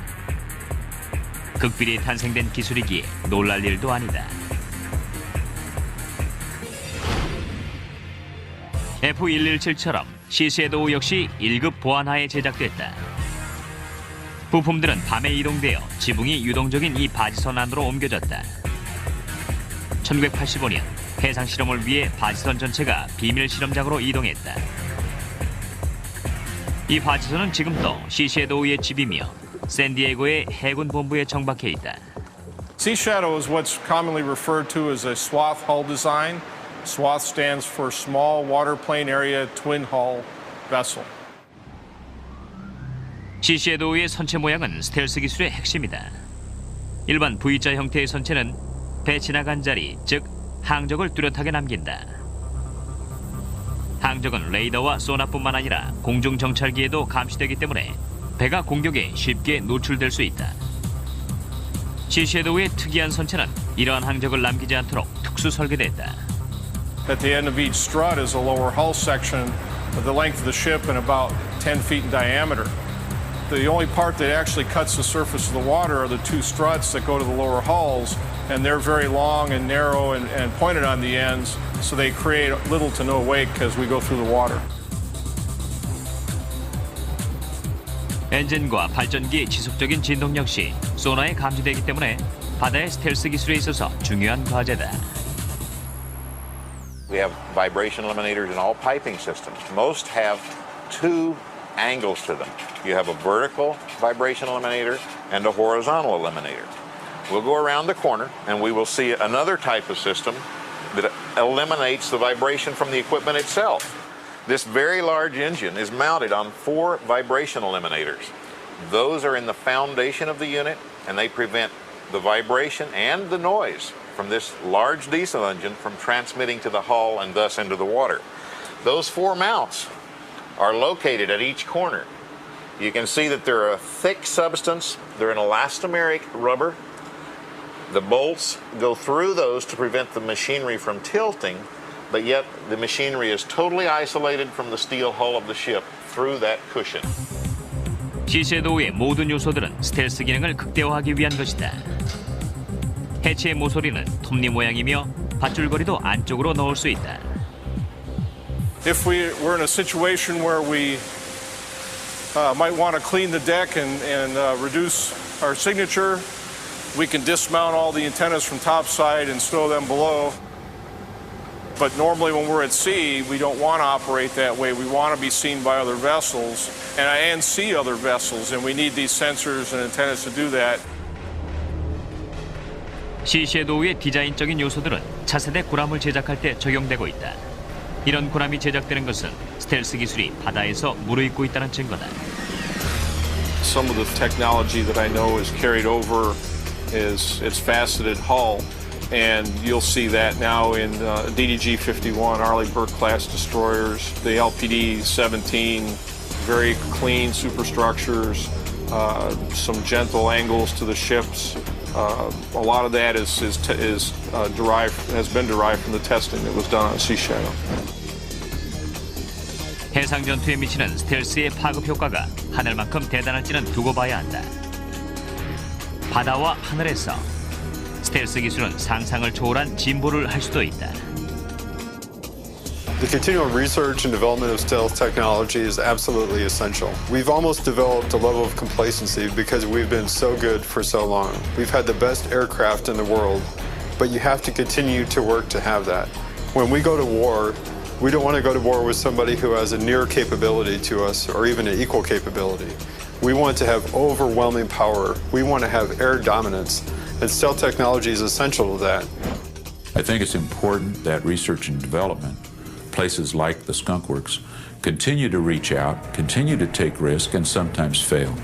극비리 탄생된 기술이기에 놀랄 일도 아니다. F117처럼 시시에도우 역시 1급 보안하에 제작됐다. 부품들은 밤에 이동되어 지붕이 유동적인 이 바지선 안으로 옮겨졌다. 1985년 해상 실험을 위해 바지선 전체가 비밀 실험장으로 이동했다. 이 바지선은 지금도 시시에도우의 집이며 샌디에고의 해군 본부에 정박해 있다. Sea Shadow is what's commonly referred to as a swath hull design. SWATH stands for Small Waterplane Area Twin Hull Vessel. 시시에도우의 선체 모양은 스텔스 기술의 핵심이다. 일반 V자 형태의 선체는 배 지나간 자리, 즉 항적을 뚜렷하게 남긴다. 항적은 레이더와 소나뿐만 아니라 공중 정찰기에도 감시되기 때문에 배가 공격에 쉽게 노출될 수 있다. 시시에도우의 특이한 선체는 이러한 항적을 남기지 않도록 특수 설계됐다. At the end of each strut is a lower hull section of the length of the ship and about 10 feet in diameter. The only part that actually cuts the surface of the water are the two struts that go to the lower hulls, and they're very long and narrow and pointed on the ends, so they create little to no wake as we go through the water. 엔진과 발전기의 지속적인 진동 역시 소나에 감지되기 때문에 바다의 스텔스 기술에 있어서 중요한 과제다. We have vibration eliminators in all piping systems. Most have two angles to them. You have a vertical vibration eliminator and a horizontal eliminator. We'll go around the corner and we will see another type of system that eliminates the vibration from the equipment itself. This very large engine is mounted on 4 vibration eliminators. Those are in the foundation of the unit, and they prevent the vibration and the noise from this large diesel engine from transmitting to the hull and thus into the water. Those 4 mounts are located at each corner. You can see that they're a thick substance. They're an elastomeric rubber. The bolts go through those to prevent the machinery from tilting, but yet the machinery is totally isolated from the steel hull of the ship through that cushion. 시섀도우의 모든 요소들은 스텔스 기능을 극대화하기 위한 것이다. 해체의 모서리는 톱니 모양이며 밧줄거리도 안쪽으로 넣을 수 있다. If we're in a situation where we might want to clean the deck and reduce our signature, we can dismount all the antennas from topside and stow them below. But normally when we're at sea, we don't want to operate that way. We want to be seen by other vessels and see other vessels, and we need these sensors and antennas to do that. 시섀도우의 디자인적인 요소들은 차세대 구람을 제작할 때 적용되고 있다. 이런 구람이 제작되는 것은 스텔스 기술이 바다에서 무르익고 있다는 증거다. Some of the technology that I know is carried over is its faceted hull, and you'll see that now in DDG-51 Arleigh Burke-class destroyers, the LPD-17, very clean superstructures, some gentle angles to the ships. A lot of that has been derived from the testing that was done on Sea Shadow. 해상 전투에 미치는 스텔스의 파급 효과가 하늘만큼 대단할지는 두고 봐야 한다. 바다와 하늘에서 스텔스 기술은 상상을 초월한 진보를 할 수도 있다. The continual research and development of stealth technology is absolutely essential. We've almost developed a level of complacency because we've been so good for so long. We've had the best aircraft in the world, but you have to continue to work to have that. When we go to war, we don't want to go to war with somebody who has a near capability to us or even an equal capability. We want to have overwhelming power. We want to have air dominance, and stealth technology is essential to that. I think it's important that research and development, places like the Skunk Works, continue to reach out, continue to take risk, and sometimes fail.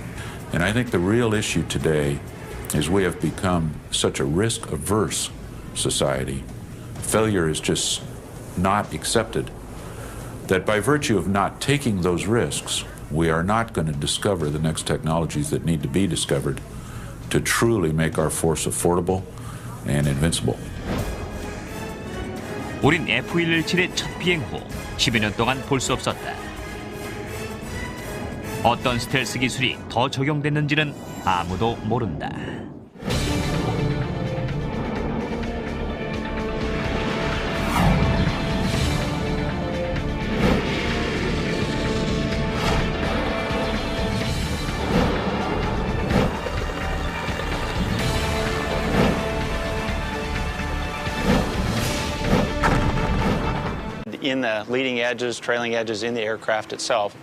And I think the real issue today is we have become such a risk-averse society. Failure is just not accepted. That by virtue of not taking those risks, we are not going to discover the next technologies that need to be discovered to truly make our force affordable and invincible. 우린 F-117의 첫 비행 후 10여 년 동안 볼 수 없었다. 어떤 스텔스 기술이 더 적용됐는지는 아무도 모른다. In the leading edges, trailing edges in the aircraft itself.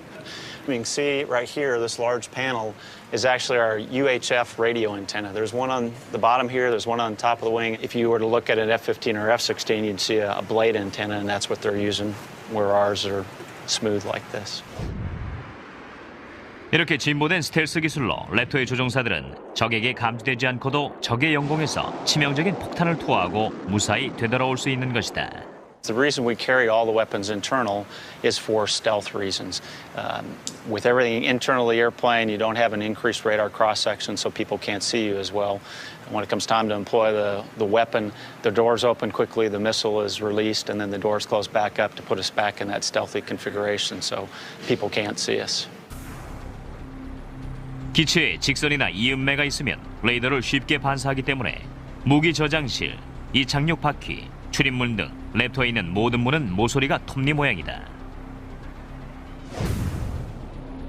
You can see right here, this large panel is actually our UHF radio antenna. There's one on the bottom here, there's one on top of the wing. If you were to look at an F-15 or F-16, you'd see a blade antenna, and that's what they're using, where ours are smooth like this. 이렇게 진보된 스텔스 기술로 랩터의 조종사들은 적에게 감지되지 않고도 적의 영공에서 치명적인 폭탄을 투하하고 무사히 되돌아올 수 있는 것이다. The reason we carry all the weapons internal is for stealth reasons. With everything internal to the airplane, you don't have an increased radar cross-section, so people can't see you as well. And when it comes time to employ the weapon, the doors open quickly, the missile is released, and then the doors close back up to put us back in that stealthy configuration, so people can't see us. 기체에 직선이나 이음매가 있으면 레이더를 쉽게 반사하기 때문에 무기 저장실, 이 착륙 바퀴, 출입문 등 랩터에 있는 모든 문은 모서리가 톱니 모양이다.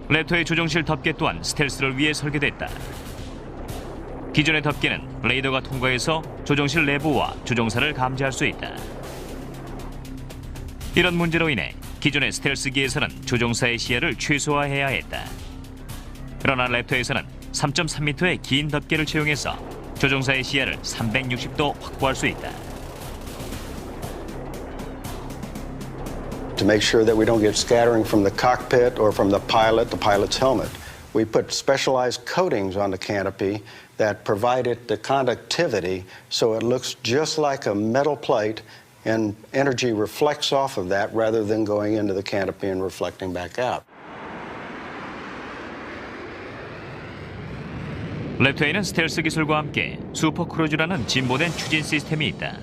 랩터의 조종실 덮개 또한 스텔스를 위해 설계됐다. 기존의 덮개는 레이더가 통과해서 조종실 내부와 조종사를 감지할 수 있다. 이런 문제로 인해 기존의 스텔스기에서는 조종사의 시야를 최소화해야 했다. 그러나 랩터에서는 3.3m의 긴 덮개를 채용해서 조종사의 시야를 360도 확보할 수 있다. to make sure that we don't get scattering from the cockpit or from the pilot's helmet. We put specialized coatings on the canopy that provide it the conductivity so it looks just like a metal plate, and energy reflects off of that rather than going into the canopy and reflecting back out. 랩터에는 스텔스 기술과 함께 슈퍼크루즈라는 진보된 추진 시스템이 있다.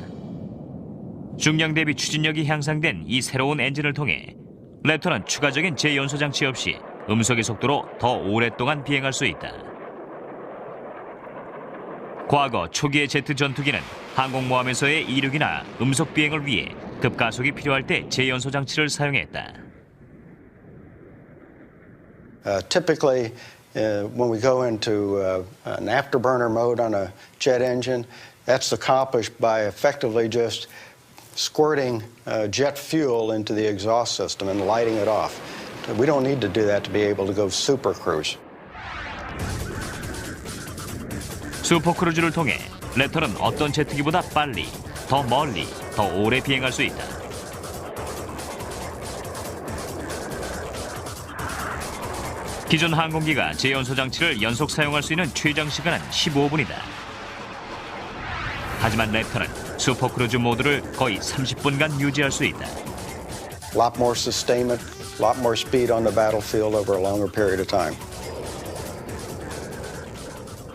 중량 대비 추진력이 향상된 이 새로운 엔진을 통해 랩터는 추가적인 제연소 장치 없이 음속의 속도로 더 오랫동안 비행할 수 있다. 과거 초기의 제트 전투기는 항공모함에서의 이륙이나 음속 비행을 위해 급가속이 필요할 때 제연소 장치를 사용했다. Typically, when we go into an afterburner mode on a jet engine, that's accomplished by effectively just squirting jet fuel into the exhaust system and lighting it off. We don't need to do that to be able to go super cruise. 슈퍼크루즈를 통해 랩터는 어떤 제트기보다 빨리, 더 멀리, 더 오래 비행할 수 있다. 기존 항공기가 제연소 장치를 연속 사용할 수 있는 최장 시간은 15분이다. 하지만 랩터는 슈퍼크루즈 모드를 거의 30분간 유지할 수 있다. A lot more sustainment, a lot more speed on the battlefield over a longer period of time.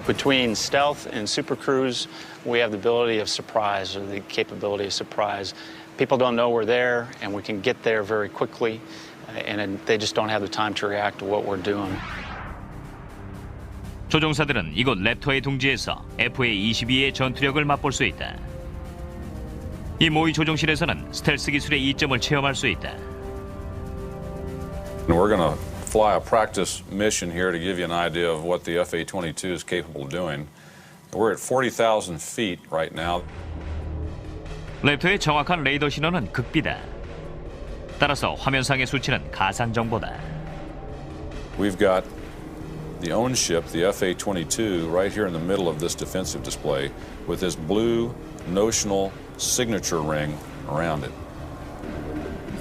Between stealth and super cruise, we have the ability of surprise, or the capability of surprise. People don't know we're there, and we can get there very quickly, and they just don't have the time to react to what we're doing. 조종사들은 이곳 랩터의 둥지에서 FA-22의 전투력을 맛볼 수 있다. 이 모의 조종실에서는 스텔스 기술의 이점을 체험할 수 있다. We're going to fly a practice mission here to give you an idea of what the FA-22 is capable of doing. We're at 40,000 feet right now. 랩터의 정확한 레이더 신호는 극비다. 따라서 화면상의 수치는 가상 정보다. We've got the own ship, the FA-22, right here in the middle of this defensive display with this blue notional signature ring around it.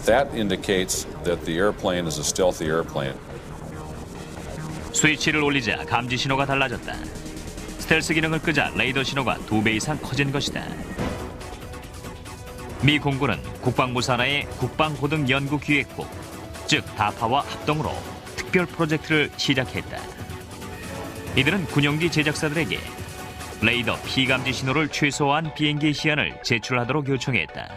That indicates that the airplane is a stealthy airplane. 스위치를 올리자 감지 신호가 달라졌다. 스텔스 기능을 끄자 레이더 신호가 2배 이상 커진 것이다. 미 공군은 국방부 산하의 국방고등연구기획국, 즉 다파와 합동으로 특별 프로젝트를 시작했다. 이들은 군용기 제작사들에게 레이더 피감지 신호를 최소화한 비행기 시안을 제출하도록 요청했다.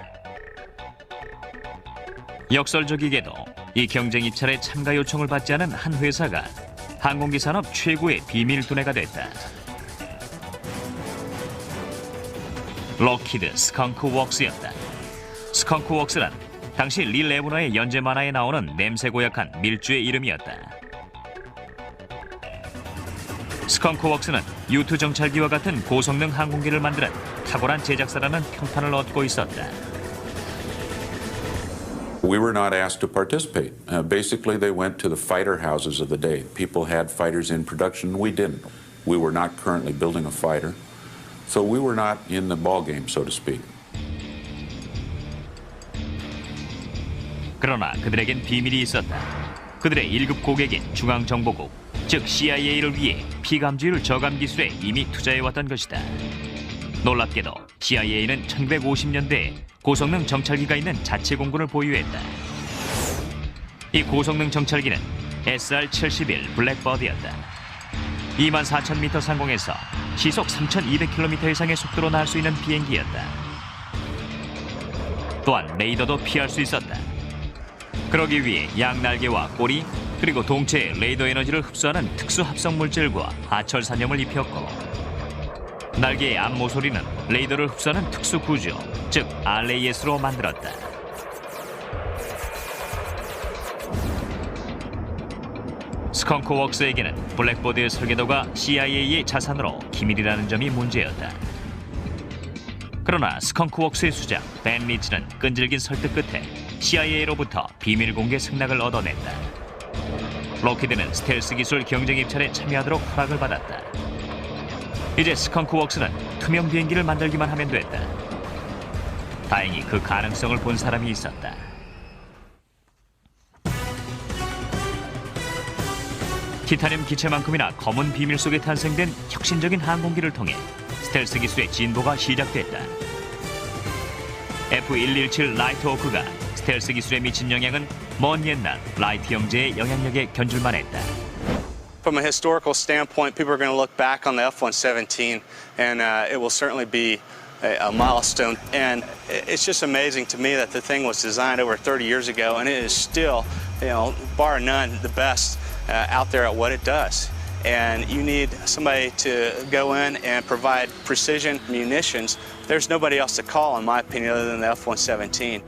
역설적이게도 이 경쟁 입찰에 참가 요청을 받지 않은 한 회사가 항공기 산업 최고의 비밀 두뇌가 됐다. 록히드 스컹크웍스였다. 스컹크웍스란 당시 리 레브너의 연재 만화에 나오는 냄새 고약한 밀주의 이름이었다. 스컹크웍스는 U-2 정찰기와 같은 고성능 항공기를 만드는 탁월한 제작사라는 평판을 얻고 있었다. We were not asked to participate. Basically, they went to the fighter houses of the day. People had fighters in production. We didn't. We were not currently building a fighter. So we were not in the ball game, so to speak. 그러나 그들에겐 비밀이 있었다. 그들의 1급 고객인 중앙정보국, 즉 CIA를 위해 피감지율 저감 기술에 이미 투자해왔던 것이다. 놀랍게도 CIA는 1950년대에 고성능 정찰기가 있는 자체 공군을 보유했다. 이 고성능 정찰기는 SR-71 블랙버드였다. 24,000m 상공에서 시속 3,200km 이상의 속도로 날 수 있는 비행기였다. 또한 레이더도 피할 수 있었다. 그러기 위해 양날개와 꼬리 그리고 동체에 레이더 에너지를 흡수하는 특수 합성 물질과 하철산염을 입혔고, 날개의 암모서리는 레이더를 흡수하는 특수 구조, 즉 RAS로 만들었다. 스컹크웍스에게는 블랙버드의 설계도가 CIA의 자산으로 기밀이라는 점이 문제였다. 그러나 스컹크웍스의 수장 벤 리치는 끈질긴 설득 끝에 CIA로부터 비밀 공개 승낙을 얻어냈다. 록히드는 스텔스 기술 경쟁 입찰에 참여하도록 허락을 받았다. 이제 스컹크웍스는 투명 비행기를 만들기만 하면 됐다. 다행히 그 가능성을 본 사람이 있었다. 티타늄 기체만큼이나 검은 비밀 속에 탄생된 혁신적인 항공기를 통해 스텔스 기술의 진보가 시작됐다. F-117 라이트호크가 스텔스 기술에 미친 영향은 먼 옛날 라이트 형제의 영향력에 견줄만 했다. From a historical standpoint, people are going to look back on the F-117, and it will certainly be a milestone. And it's just amazing to me that the thing was designed over 30 years ago, and it is still, bar none, the best out there at what it does. And you need somebody to go in and provide precision munitions. There's nobody else to call, in my opinion, other than the F-117.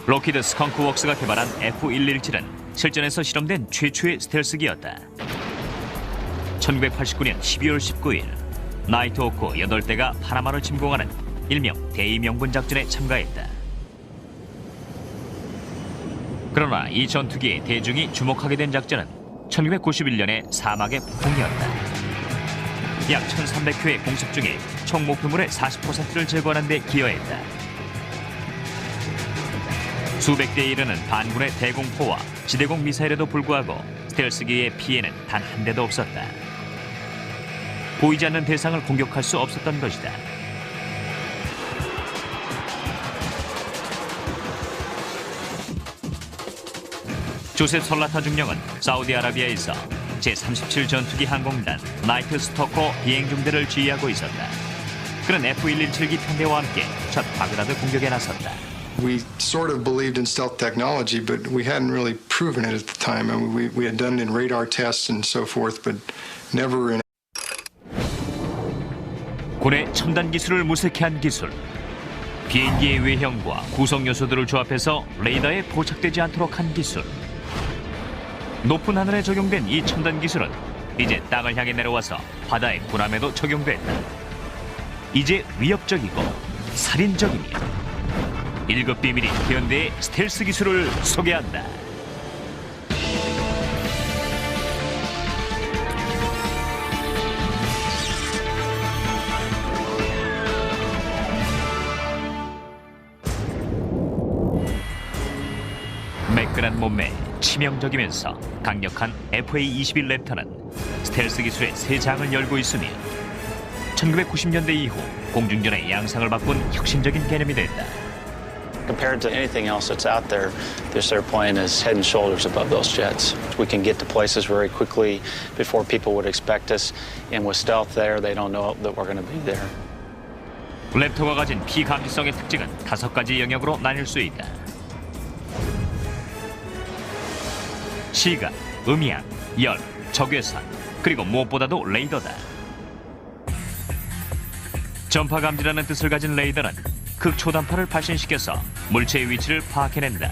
록히드 스컹크웍스가 개발한 F-117은 실전에서 실험된 최초의 스텔스기였다. 1989년 12월 19일 나이트호크 8대가 파나마를 침공하는 일명 대의명분 작전에 참가했다. 그러나 이 전투기의 대중이 주목하게 된 작전은 1991년의 사막의 폭풍이었다. 약 1,300회의 공습 중에 총 목표물의 40%를 제거하는 데 기여했다. 수백 대에 이르는 반군의 대공포와 지대공 미사일에도 불구하고 스텔스기의 피해는 단 한 대도 없었다. 보이지 않는 대상을 공격할 수 없었던 것이다. 조셉 설라타 중령은 사우디아라비아에서 제37 전투기 항공단 나이트 스토커 비행 중대를 지휘하고 있었다. 그는 F-117기 편대와 함께 첫 바그다드 공격에 나섰다. We sort of believed in stealth technology, but we hadn't really proven it at the time. I mean, we had done it in radar tests and so forth, but never in. 군의 첨단 기술을 무색해 한 기술. 비행기의 외형과 구성 요소들을 조합해서 레이더에 포착되지 않도록 한 기술. 높은 하늘에 적용된 이 첨단 기술은 이제 땅을 향해 내려와서 바다의 군함에도 적용됐다. 이제 위협적이고 살인적이며 1급 비밀인 현대의 스텔스 기술을 소개한다. 매끈한 몸매, 치명적이면서 강력한 FA-21 랩터는 스텔스 기술의 새 장을 열고 있으며 1990년대 이후 공중전의 양상을 바꾼 혁신적인 개념이 됐다. Compared to anything else that's out there, this airplane is head and shoulders above those jets. We can get to places very quickly before people would expect us, and with stealth there, they don't know that we're going to be there. 랩터가 가진 피감지성의 특징은 5가지 영역으로 나뉠 수 있다. 시각, 음향, 열, 적외선, 그리고 무엇보다도 레이더다. 전파 감지라는 뜻을 가진 레이더는 극초단파를 발신시켜서 물체의 위치를 파악해낸다.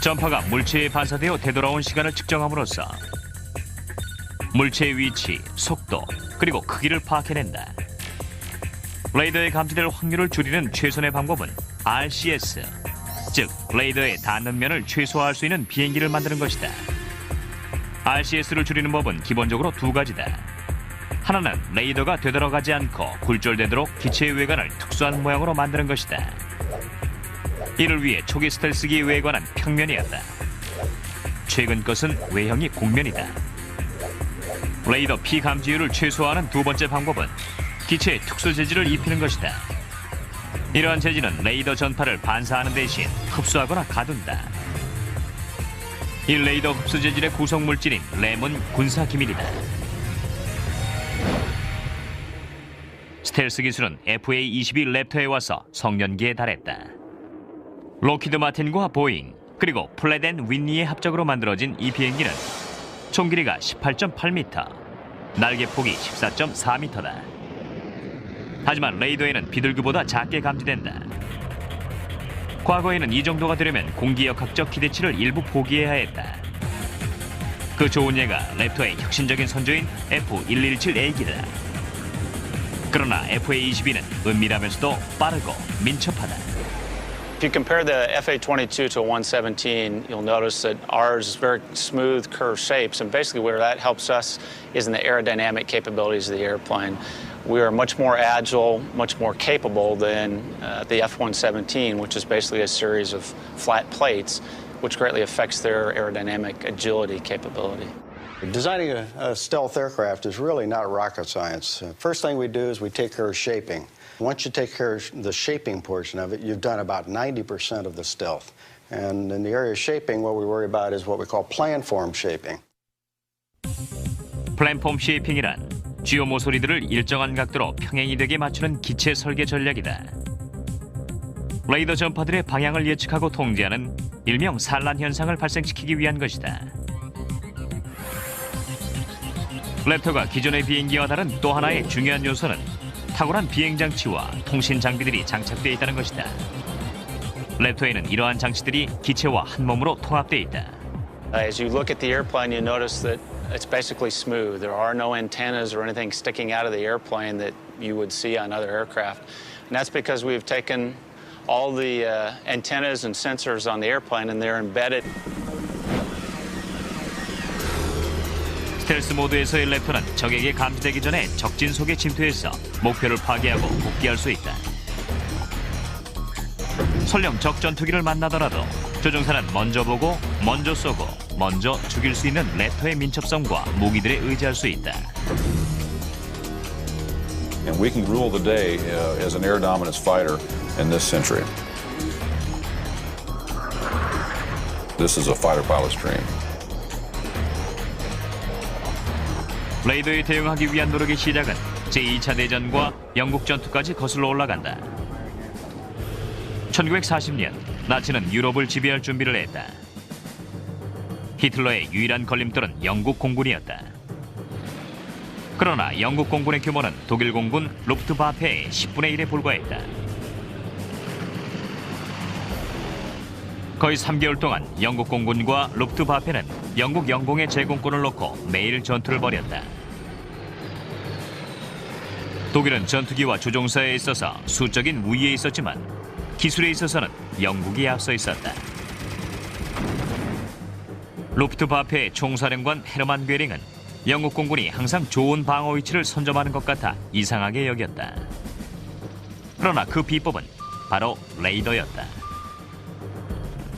전파가 물체에 반사되어 되돌아온 시간을 측정함으로써 물체의 위치, 속도, 그리고 크기를 파악해낸다. 레이더에 감지될 확률을 줄이는 최선의 방법은 RCS, 즉 레이더에 닿는 면을 최소화할 수 있는 비행기를 만드는 것이다. RCS를 줄이는 법은 기본적으로 2가지다. 하나는 레이더가 되돌아가지 않고 굴절되도록 기체의 외관을 특수한 모양으로 만드는 것이다. 이를 위해 초기 스텔스기의 외관은 평면이었다. 최근 것은 외형이 곡면이다. 레이더 피감지율을 최소화하는 2번째 방법은 기체에 특수 재질을 입히는 것이다. 이러한 재질은 레이더 전파를 반사하는 대신 흡수하거나 가둔다. 이 레이더 흡수 재질의 구성 물질인 램은 군사 기밀이다. 스텔스 기술은 FA-22 랩터에 와서 성년기에 달했다. 록히드 마틴과 보잉, 그리고 플랫 앤 윈니의 합작으로 만들어진 이 비행기는 총 길이가 18.8m, 날개 폭이 14.4m다. 하지만 레이더에는 비둘기보다 작게 감지된다. 과거에는 이 정도가 되려면 공기역학적 기대치를 일부 포기해야 했다. 그 좋은 예가 랩터의 혁신적인 선조인 F-117A기다. 그러나 FA-22는 은밀하면서도 빠르고 민첩하다. If you compare the FA-22 to a 117, you'll notice that ours is very smooth, curved shapes, and basically where that helps us is in the aerodynamic capabilities of the airplane. We are much more agile, much more capable than the F-117, which is basically a series of flat plates. which greatly affects their aerodynamic agility capability. Designing a stealth aircraft is really not rocket science. First thing we do is we take care of shaping. Once you take care of the shaping portion of it, you've done about 90% of the stealth. And in the area of shaping, what we worry about is what we call planform shaping. 플랫폼 쉐이핑이란 주요 모서리들을 일정한 각도로 평행이 되게 맞추는 기체 설계 전략이다. 레이더 전파들의 방향을 예측하고 통제하는 일명 산란 현상을 발생시키기 위한 것이다. 랩터가 기존의 비행기와 다른 또 하나의 중요한 요소는 탁월한 비행 장치와 통신 장비들이 장착되어 있다는 것이다. 랩터에는 이러한 장치들이 기체와 한 몸으로 통합되어 있다. As you look at the airplane, you notice that it's basically smooth. There are no antennas or anything sticking out of the airplane that you would see on other aircraft. And that's because we've taken all the antennas and sensors on the airplane and they're embedded. 스텔스 모드에서의 랩터는 적에게 감지되기 전에 적진 속에 침투해서 목표를 파괴하고 복귀할 수 있다. 설령 적 전투기를 만나더라도 조종사는 먼저 보고, 먼저 쏘고, 먼저 죽일 수 있는 랩터의 민첩성과 무기들에 의지할 수 있다. And we can rule the day as an air dominance fighter in this century. This is a fighter pilot's dream. 레이더에 대응하기 위한 노력의 시작은 제2차 대전과 영국 전투까지 거슬러 올라간다. 1940년 나치는 유럽을 지배할 준비를 했다. 히틀러의 유일한 걸림돌은 영국 공군이었다. 그러나 영국 공군의 규모는 독일 공군 루프트바페의 10분의 1에 불과했다. 거의 3개월 동안 영국 공군과 루프트바페는 영국 영공의 제공권을 놓고 매일 전투를 벌였다. 독일은 전투기와 조종사에 있어서 수적인 우위에 있었지만 기술에 있어서는 영국이 앞서 있었다. 루프트바페의 총사령관 헤르만 괴링은 영국 공군이 항상 좋은 방어 위치를 선점하는 것 같아 이상하게 여겼다. 그러나 그 비법은 바로 레이더였다.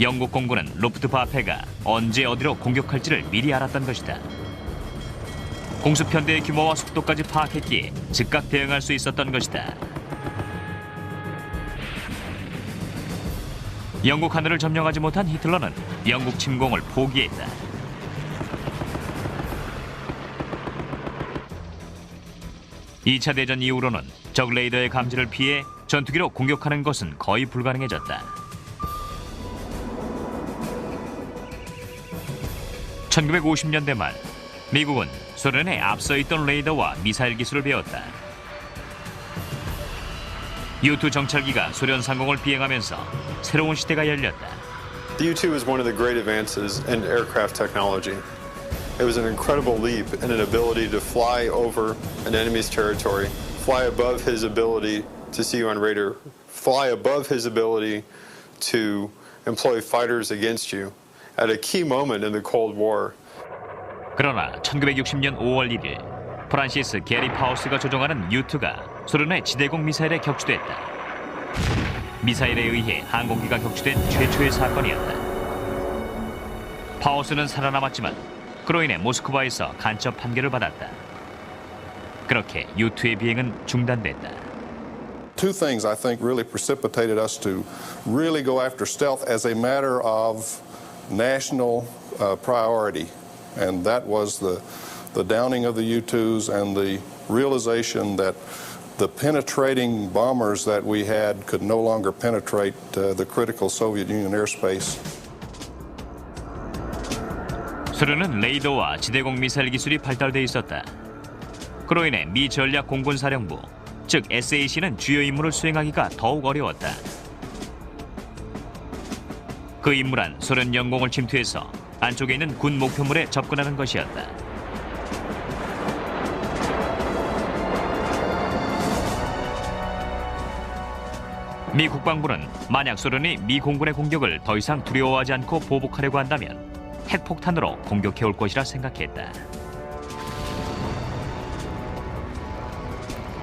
영국 공군은 루프트바페가 언제 어디로 공격할지를 미리 알았던 것이다. 공습편대의 규모와 속도까지 파악했기에 즉각 대응할 수 있었던 것이다. 영국 하늘을 점령하지 못한 히틀러는 영국 침공을 포기했다. (2차) 대전 이후로는 적 레이더의 감지를 피해 전투기로 공격하는 것은 거의 불가능해졌다. 1950년대 말 미국은 소련에 앞서 있던 레이더와 미사일 기술을 배웠다. U-2 정찰기가 소련 상공을 비행하면서 새로운 시대가 열렸다. The U-2 was one of the great advances in aircraft technology. It was an incredible leap in an ability to fly over an enemy's territory, fly above his ability to see you on radar, fly above his ability to employ fighters against you at a key moment in the Cold War. 그러나 1960년 5월 1일 프란시스 게리 파우스가 조종하는 U-2가 소련의 지대공 미사일에 격추됐다. 미사일에 의해 항공기가 격추된 최초의 사건이었다. 파우스는 살아남았지만 그로 인해 모스크바에서 간첩 판결을 받았다. 그렇게 U-2의 비행은 중단됐다. Two things I think really precipitated us to really go after stealth as a matter of national priority. And that was the downing of the U-2s and the realization that the penetrating bombers that we had could no longer penetrate the critical Soviet Union airspace. 소련은 레이더와 지대공 미사일 기술이 발달돼 있었다. 그로 인해 미 전략 공군사령부, 즉 SAC는 주요 임무를 수행하기가 더욱 어려웠다. 그 임무란 소련 영공을 침투해서 안쪽에 있는 군 목표물에 접근하는 것이었다. 미 국방부는 만약 소련이 미 공군의 공격을 더 이상 두려워하지 않고 보복하려고 한다면 핵폭탄으로 공격해올 것이라 생각했다.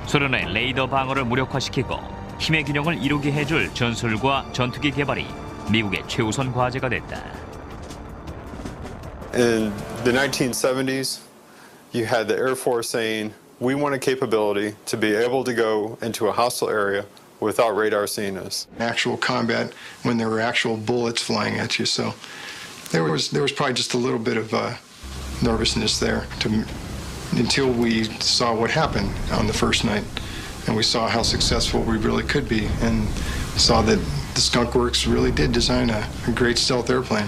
소련의 레이더 방어를 무력화시키고 힘의 균형을 이루게 해줄 전술과 전투기 개발이 미국의 최우선 과제가 됐다. In the 1970s, you had the Air Force saying, we want a capability to be able to go into a hostile area without radar seeing us. Actual combat when there were actual bullets flying at you. So there was probably just a little bit of nervousness there until we saw what happened on the first night, and we saw how successful we really could be, and saw that the Skunk Works really did design a great stealth airplane.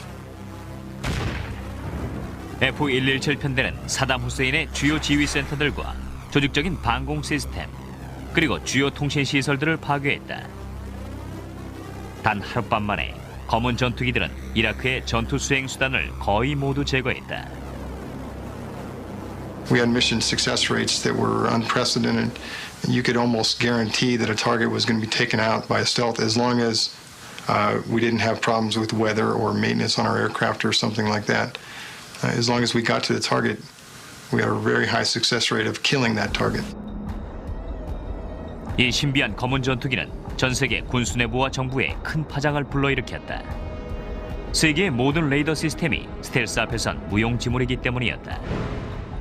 F-117 편대는 사담 후세인의 주요 지휘센터들과 조직적인 방공 시스템, 그리고 주요 통신 시설들을 파괴했다. 단 하룻밤 만에 검은 전투기들은 이라크의 전투 수행 수단을 거의 모두 제거했다. We had mission success rates that were unprecedented. You could almost guarantee that a target was going to be taken out by a stealth as long as we didn't have problems with weather or maintenance on our aircraft or something like that. As long as we got to the target, we had a very high success rate of killing that target. 이 신비한 검은 전투기는 전 세계 군수 내부와 정부에 큰 파장을 불러일으켰다. 세계의 모든 레이더 시스템이 스텔스 앞에선 무용지물이기 때문이었다.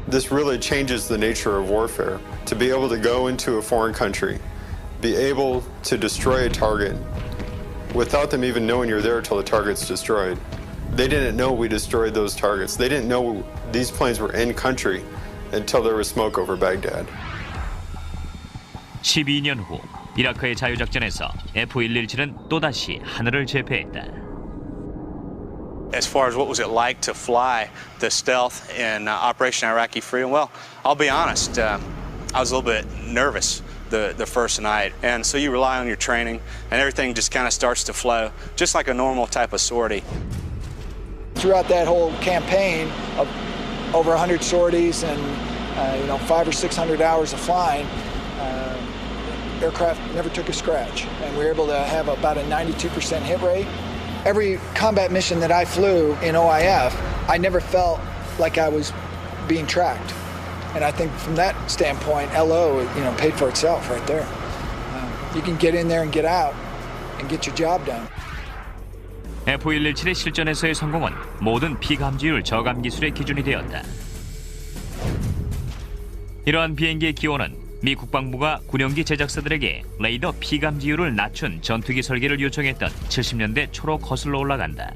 This really changes the nature of warfare. To be able to go into a foreign country, be able to destroy a target without them even knowing you're there until the target's destroyed. They didn't know we destroyed those targets. They didn't know these planes were in country until there was smoke over Baghdad. 12년 후 이라크의 자유작전에서 F-117은 또다시 하늘을 제패했다. As far as what was it like to fly the stealth in Operation Iraqi Freedom, well, I'll be honest, I was a little bit nervous the first night. And so you rely on your training, and everything just kind of starts to flow, just like a normal type of sortie. Throughout that whole campaign of over 100 sorties and 500 or 600 hours of flying, aircraft never took a scratch, and we were able to have about a 92% hit rate. Every combat mission that I flew in OIF, I never felt like I was being tracked. And I think from that standpoint, LO, paid for itself right there. You can get in there and get out and get your job done. F-117의 실전에서의 성공은 모든 피감지율 저감 기술의 기준이 되었다. 이러한 비행기의 기원은 미 국방부가 군용기 제작사들에게 레이더 피감지율을 낮춘 전투기 설계를 요청했던 70년대 초로 거슬러 올라간다.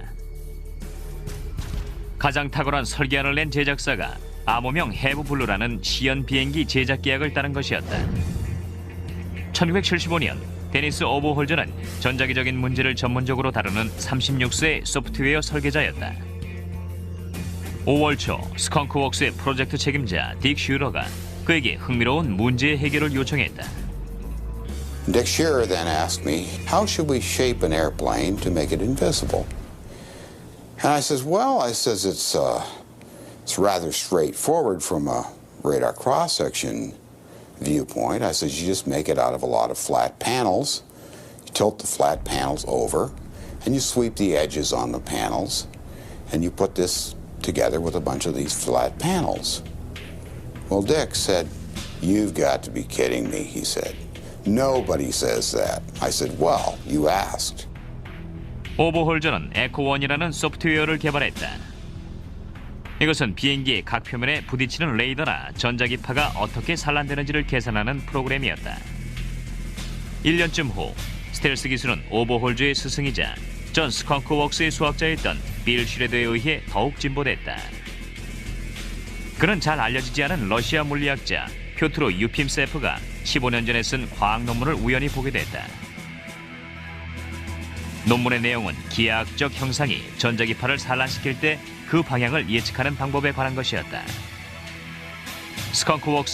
가장 탁월한 설계안을 낸 제작사가 암호명 해브블루라는 시연 비행기 제작 계약을 따른 것이었다. 1975년 데니스 오버홀저는 전자기적인 문제를 전문적으로 다루는 36세의 소프트웨어 설계자였다. 5월 초 스컹크웍스의 프로젝트 책임자 딕 슈러가 그에게 흥미로운 문제 해결을 요청했다. Dick Shearer then asked me, how should we shape an airplane to make it invisible? And I says, well, it's rather straightforward from a radar cross-section viewpoint. I says, you just make it out of a lot of flat panels. You tilt the flat panels over, and you sweep the edges on the panels, and you put this together with a bunch of these flat panels. Well, Dick said, you've got to be kidding me, he said. Nobody says that. I said, well, you asked. 오버홀저는 에코1이라는 소프트웨어를 개발했다. 이것은 비행기의 각 표면에 부딪히는 레이더나 전자기파가 어떻게 산란되는지를 계산하는 프로그램이었다. 1년쯤 후 스텔스 기술은 오버홀저의 스승이자 전 스컹크웍스의 수학자였던 빌 슈레더에 의해 더욱 진보됐다. 그는 잘 알려지지 않은 러시아 물리학자 표트로 유핌세프가 15년 전에 쓴 과학 논문을 우연히 보게 됐다. 논문의 내용은 기하학적 형상이 전자기파를 산란시킬 때 그 방향을 예측하는 방법에 관한 것이었다. 스컹크웍스